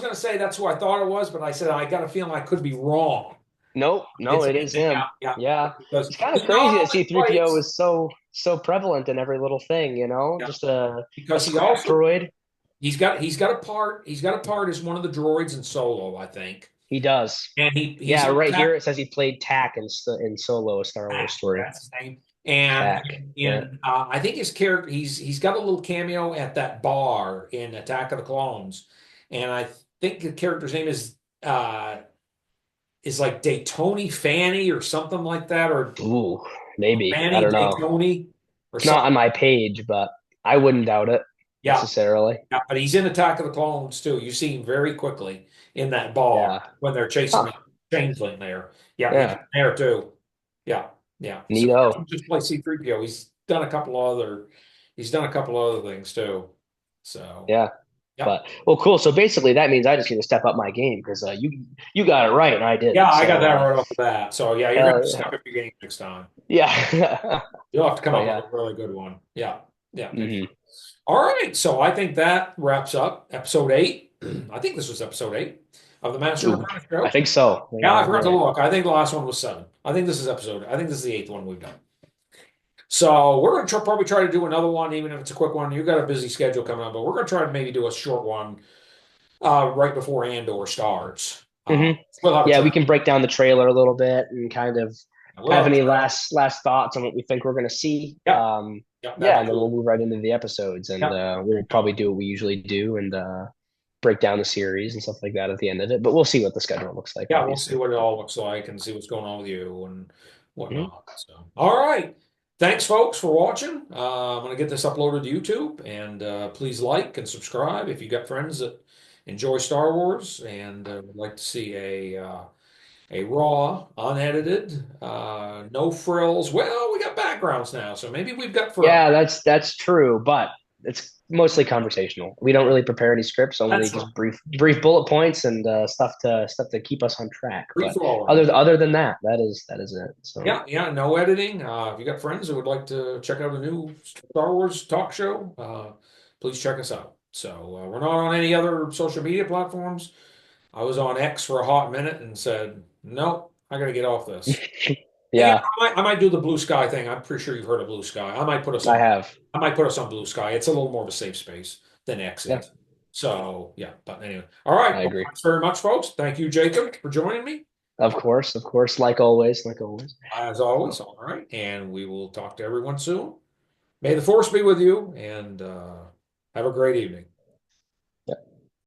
gonna say that's who I thought it was, but I said I got a feeling I could be wrong. Nope. No, It's it is yeah, him. yeah, Yeah. because It's kind of he not crazy that only C-3PO plays, is so prevalent in every little thing, yeah, Just a because he scrap also droid. he's got a part as one of the droids in Solo, I think, He does. and he's Yeah, in right attack. here it says he played Tack in Solo, a Star Wars story. That's his name. And Tack. Yeah. I think his character he's got a little cameo at that bar in Attack of the Clones, and I think the character's name is like Daytoni Fanny or something like that, or Ooh, maybe. I Fanny don't know. Daytoni or It's not something. on my page, but I wouldn't doubt it Yeah, necessarily. yeah, but he's in Attack of the Clones too. You see him very quickly in that bar Yeah. when they're chasing Huh. the changeling there. Yeah, he's Yeah. there too. Yeah, yeah. So he Neato. doesn't just play C-3PO. He's done a couple other things too. So Yeah. yeah. But well, cool. So basically, that means I just need to step up my game because you got it right and I Yeah, didn't. I got So that right off the bat. So yeah, you're gonna hell yeah, step up your game next time. yeah. You'll have to come But up with yeah. a really good one. Yeah, yeah. Hmm. All right, so I think that wraps up episode 8. I think this was episode 8 of the Master and Ooh, Apprentice I show. think so. Yeah, I Yeah, forgot you're to right. look. I think the last one was 7. I think this is the 8th one we've done. So we're going to probably try to do another one, even if it's a quick one. You've got a busy schedule coming up, but we're going to try to maybe do a short one right before Andor starts. Hmm. We'll have a Yeah, we try. can break down the trailer a little bit and kind of We'll have have a any try. last thoughts on what we think we're going to see. Yeah, yeah, that'd Yeah, be and then we'll cool. move right into the episodes, and Yeah, we'll yeah, probably do what we usually do and break down the series and stuff like that at the end of it. But we'll see what the schedule looks like, yeah. We'll see obviously. what it all looks like and see what's going on with you and Mhm. whatnot. So, all right. Thanks, folks, for watching. I'm going to get this uploaded to YouTube, and please like and subscribe if you got friends that enjoy Star Wars and would like to see a raw, unedited, no frills. Well, we got backgrounds now, so maybe we've got frills. Yeah, that's true, but it's mostly conversational. We don't really prepare any scripts, only That's right. just brief bullet points and stuff to keep us on track. Free But flowing. other than that, that is it. So Yeah, yeah, no editing. If you got friends that would like to check out a new Star Wars talk show, please check us out. So we're not on any other social media platforms. I was on X for a hot minute and said, nope, I got to get off this. And, yeah, I might do the Blue Sky thing. I'm pretty sure you've heard of Blue Sky. I have. I might put us on Blue Sky. It's a little more of a safe space than X Yeah, is. So yeah, but anyway. All right. I Well, agree. thanks very much, folks. Thank you, Jacob, for joining me. Of course, like always, like always. As always, all right. And we will talk to everyone soon. May the force be with you and have a great evening.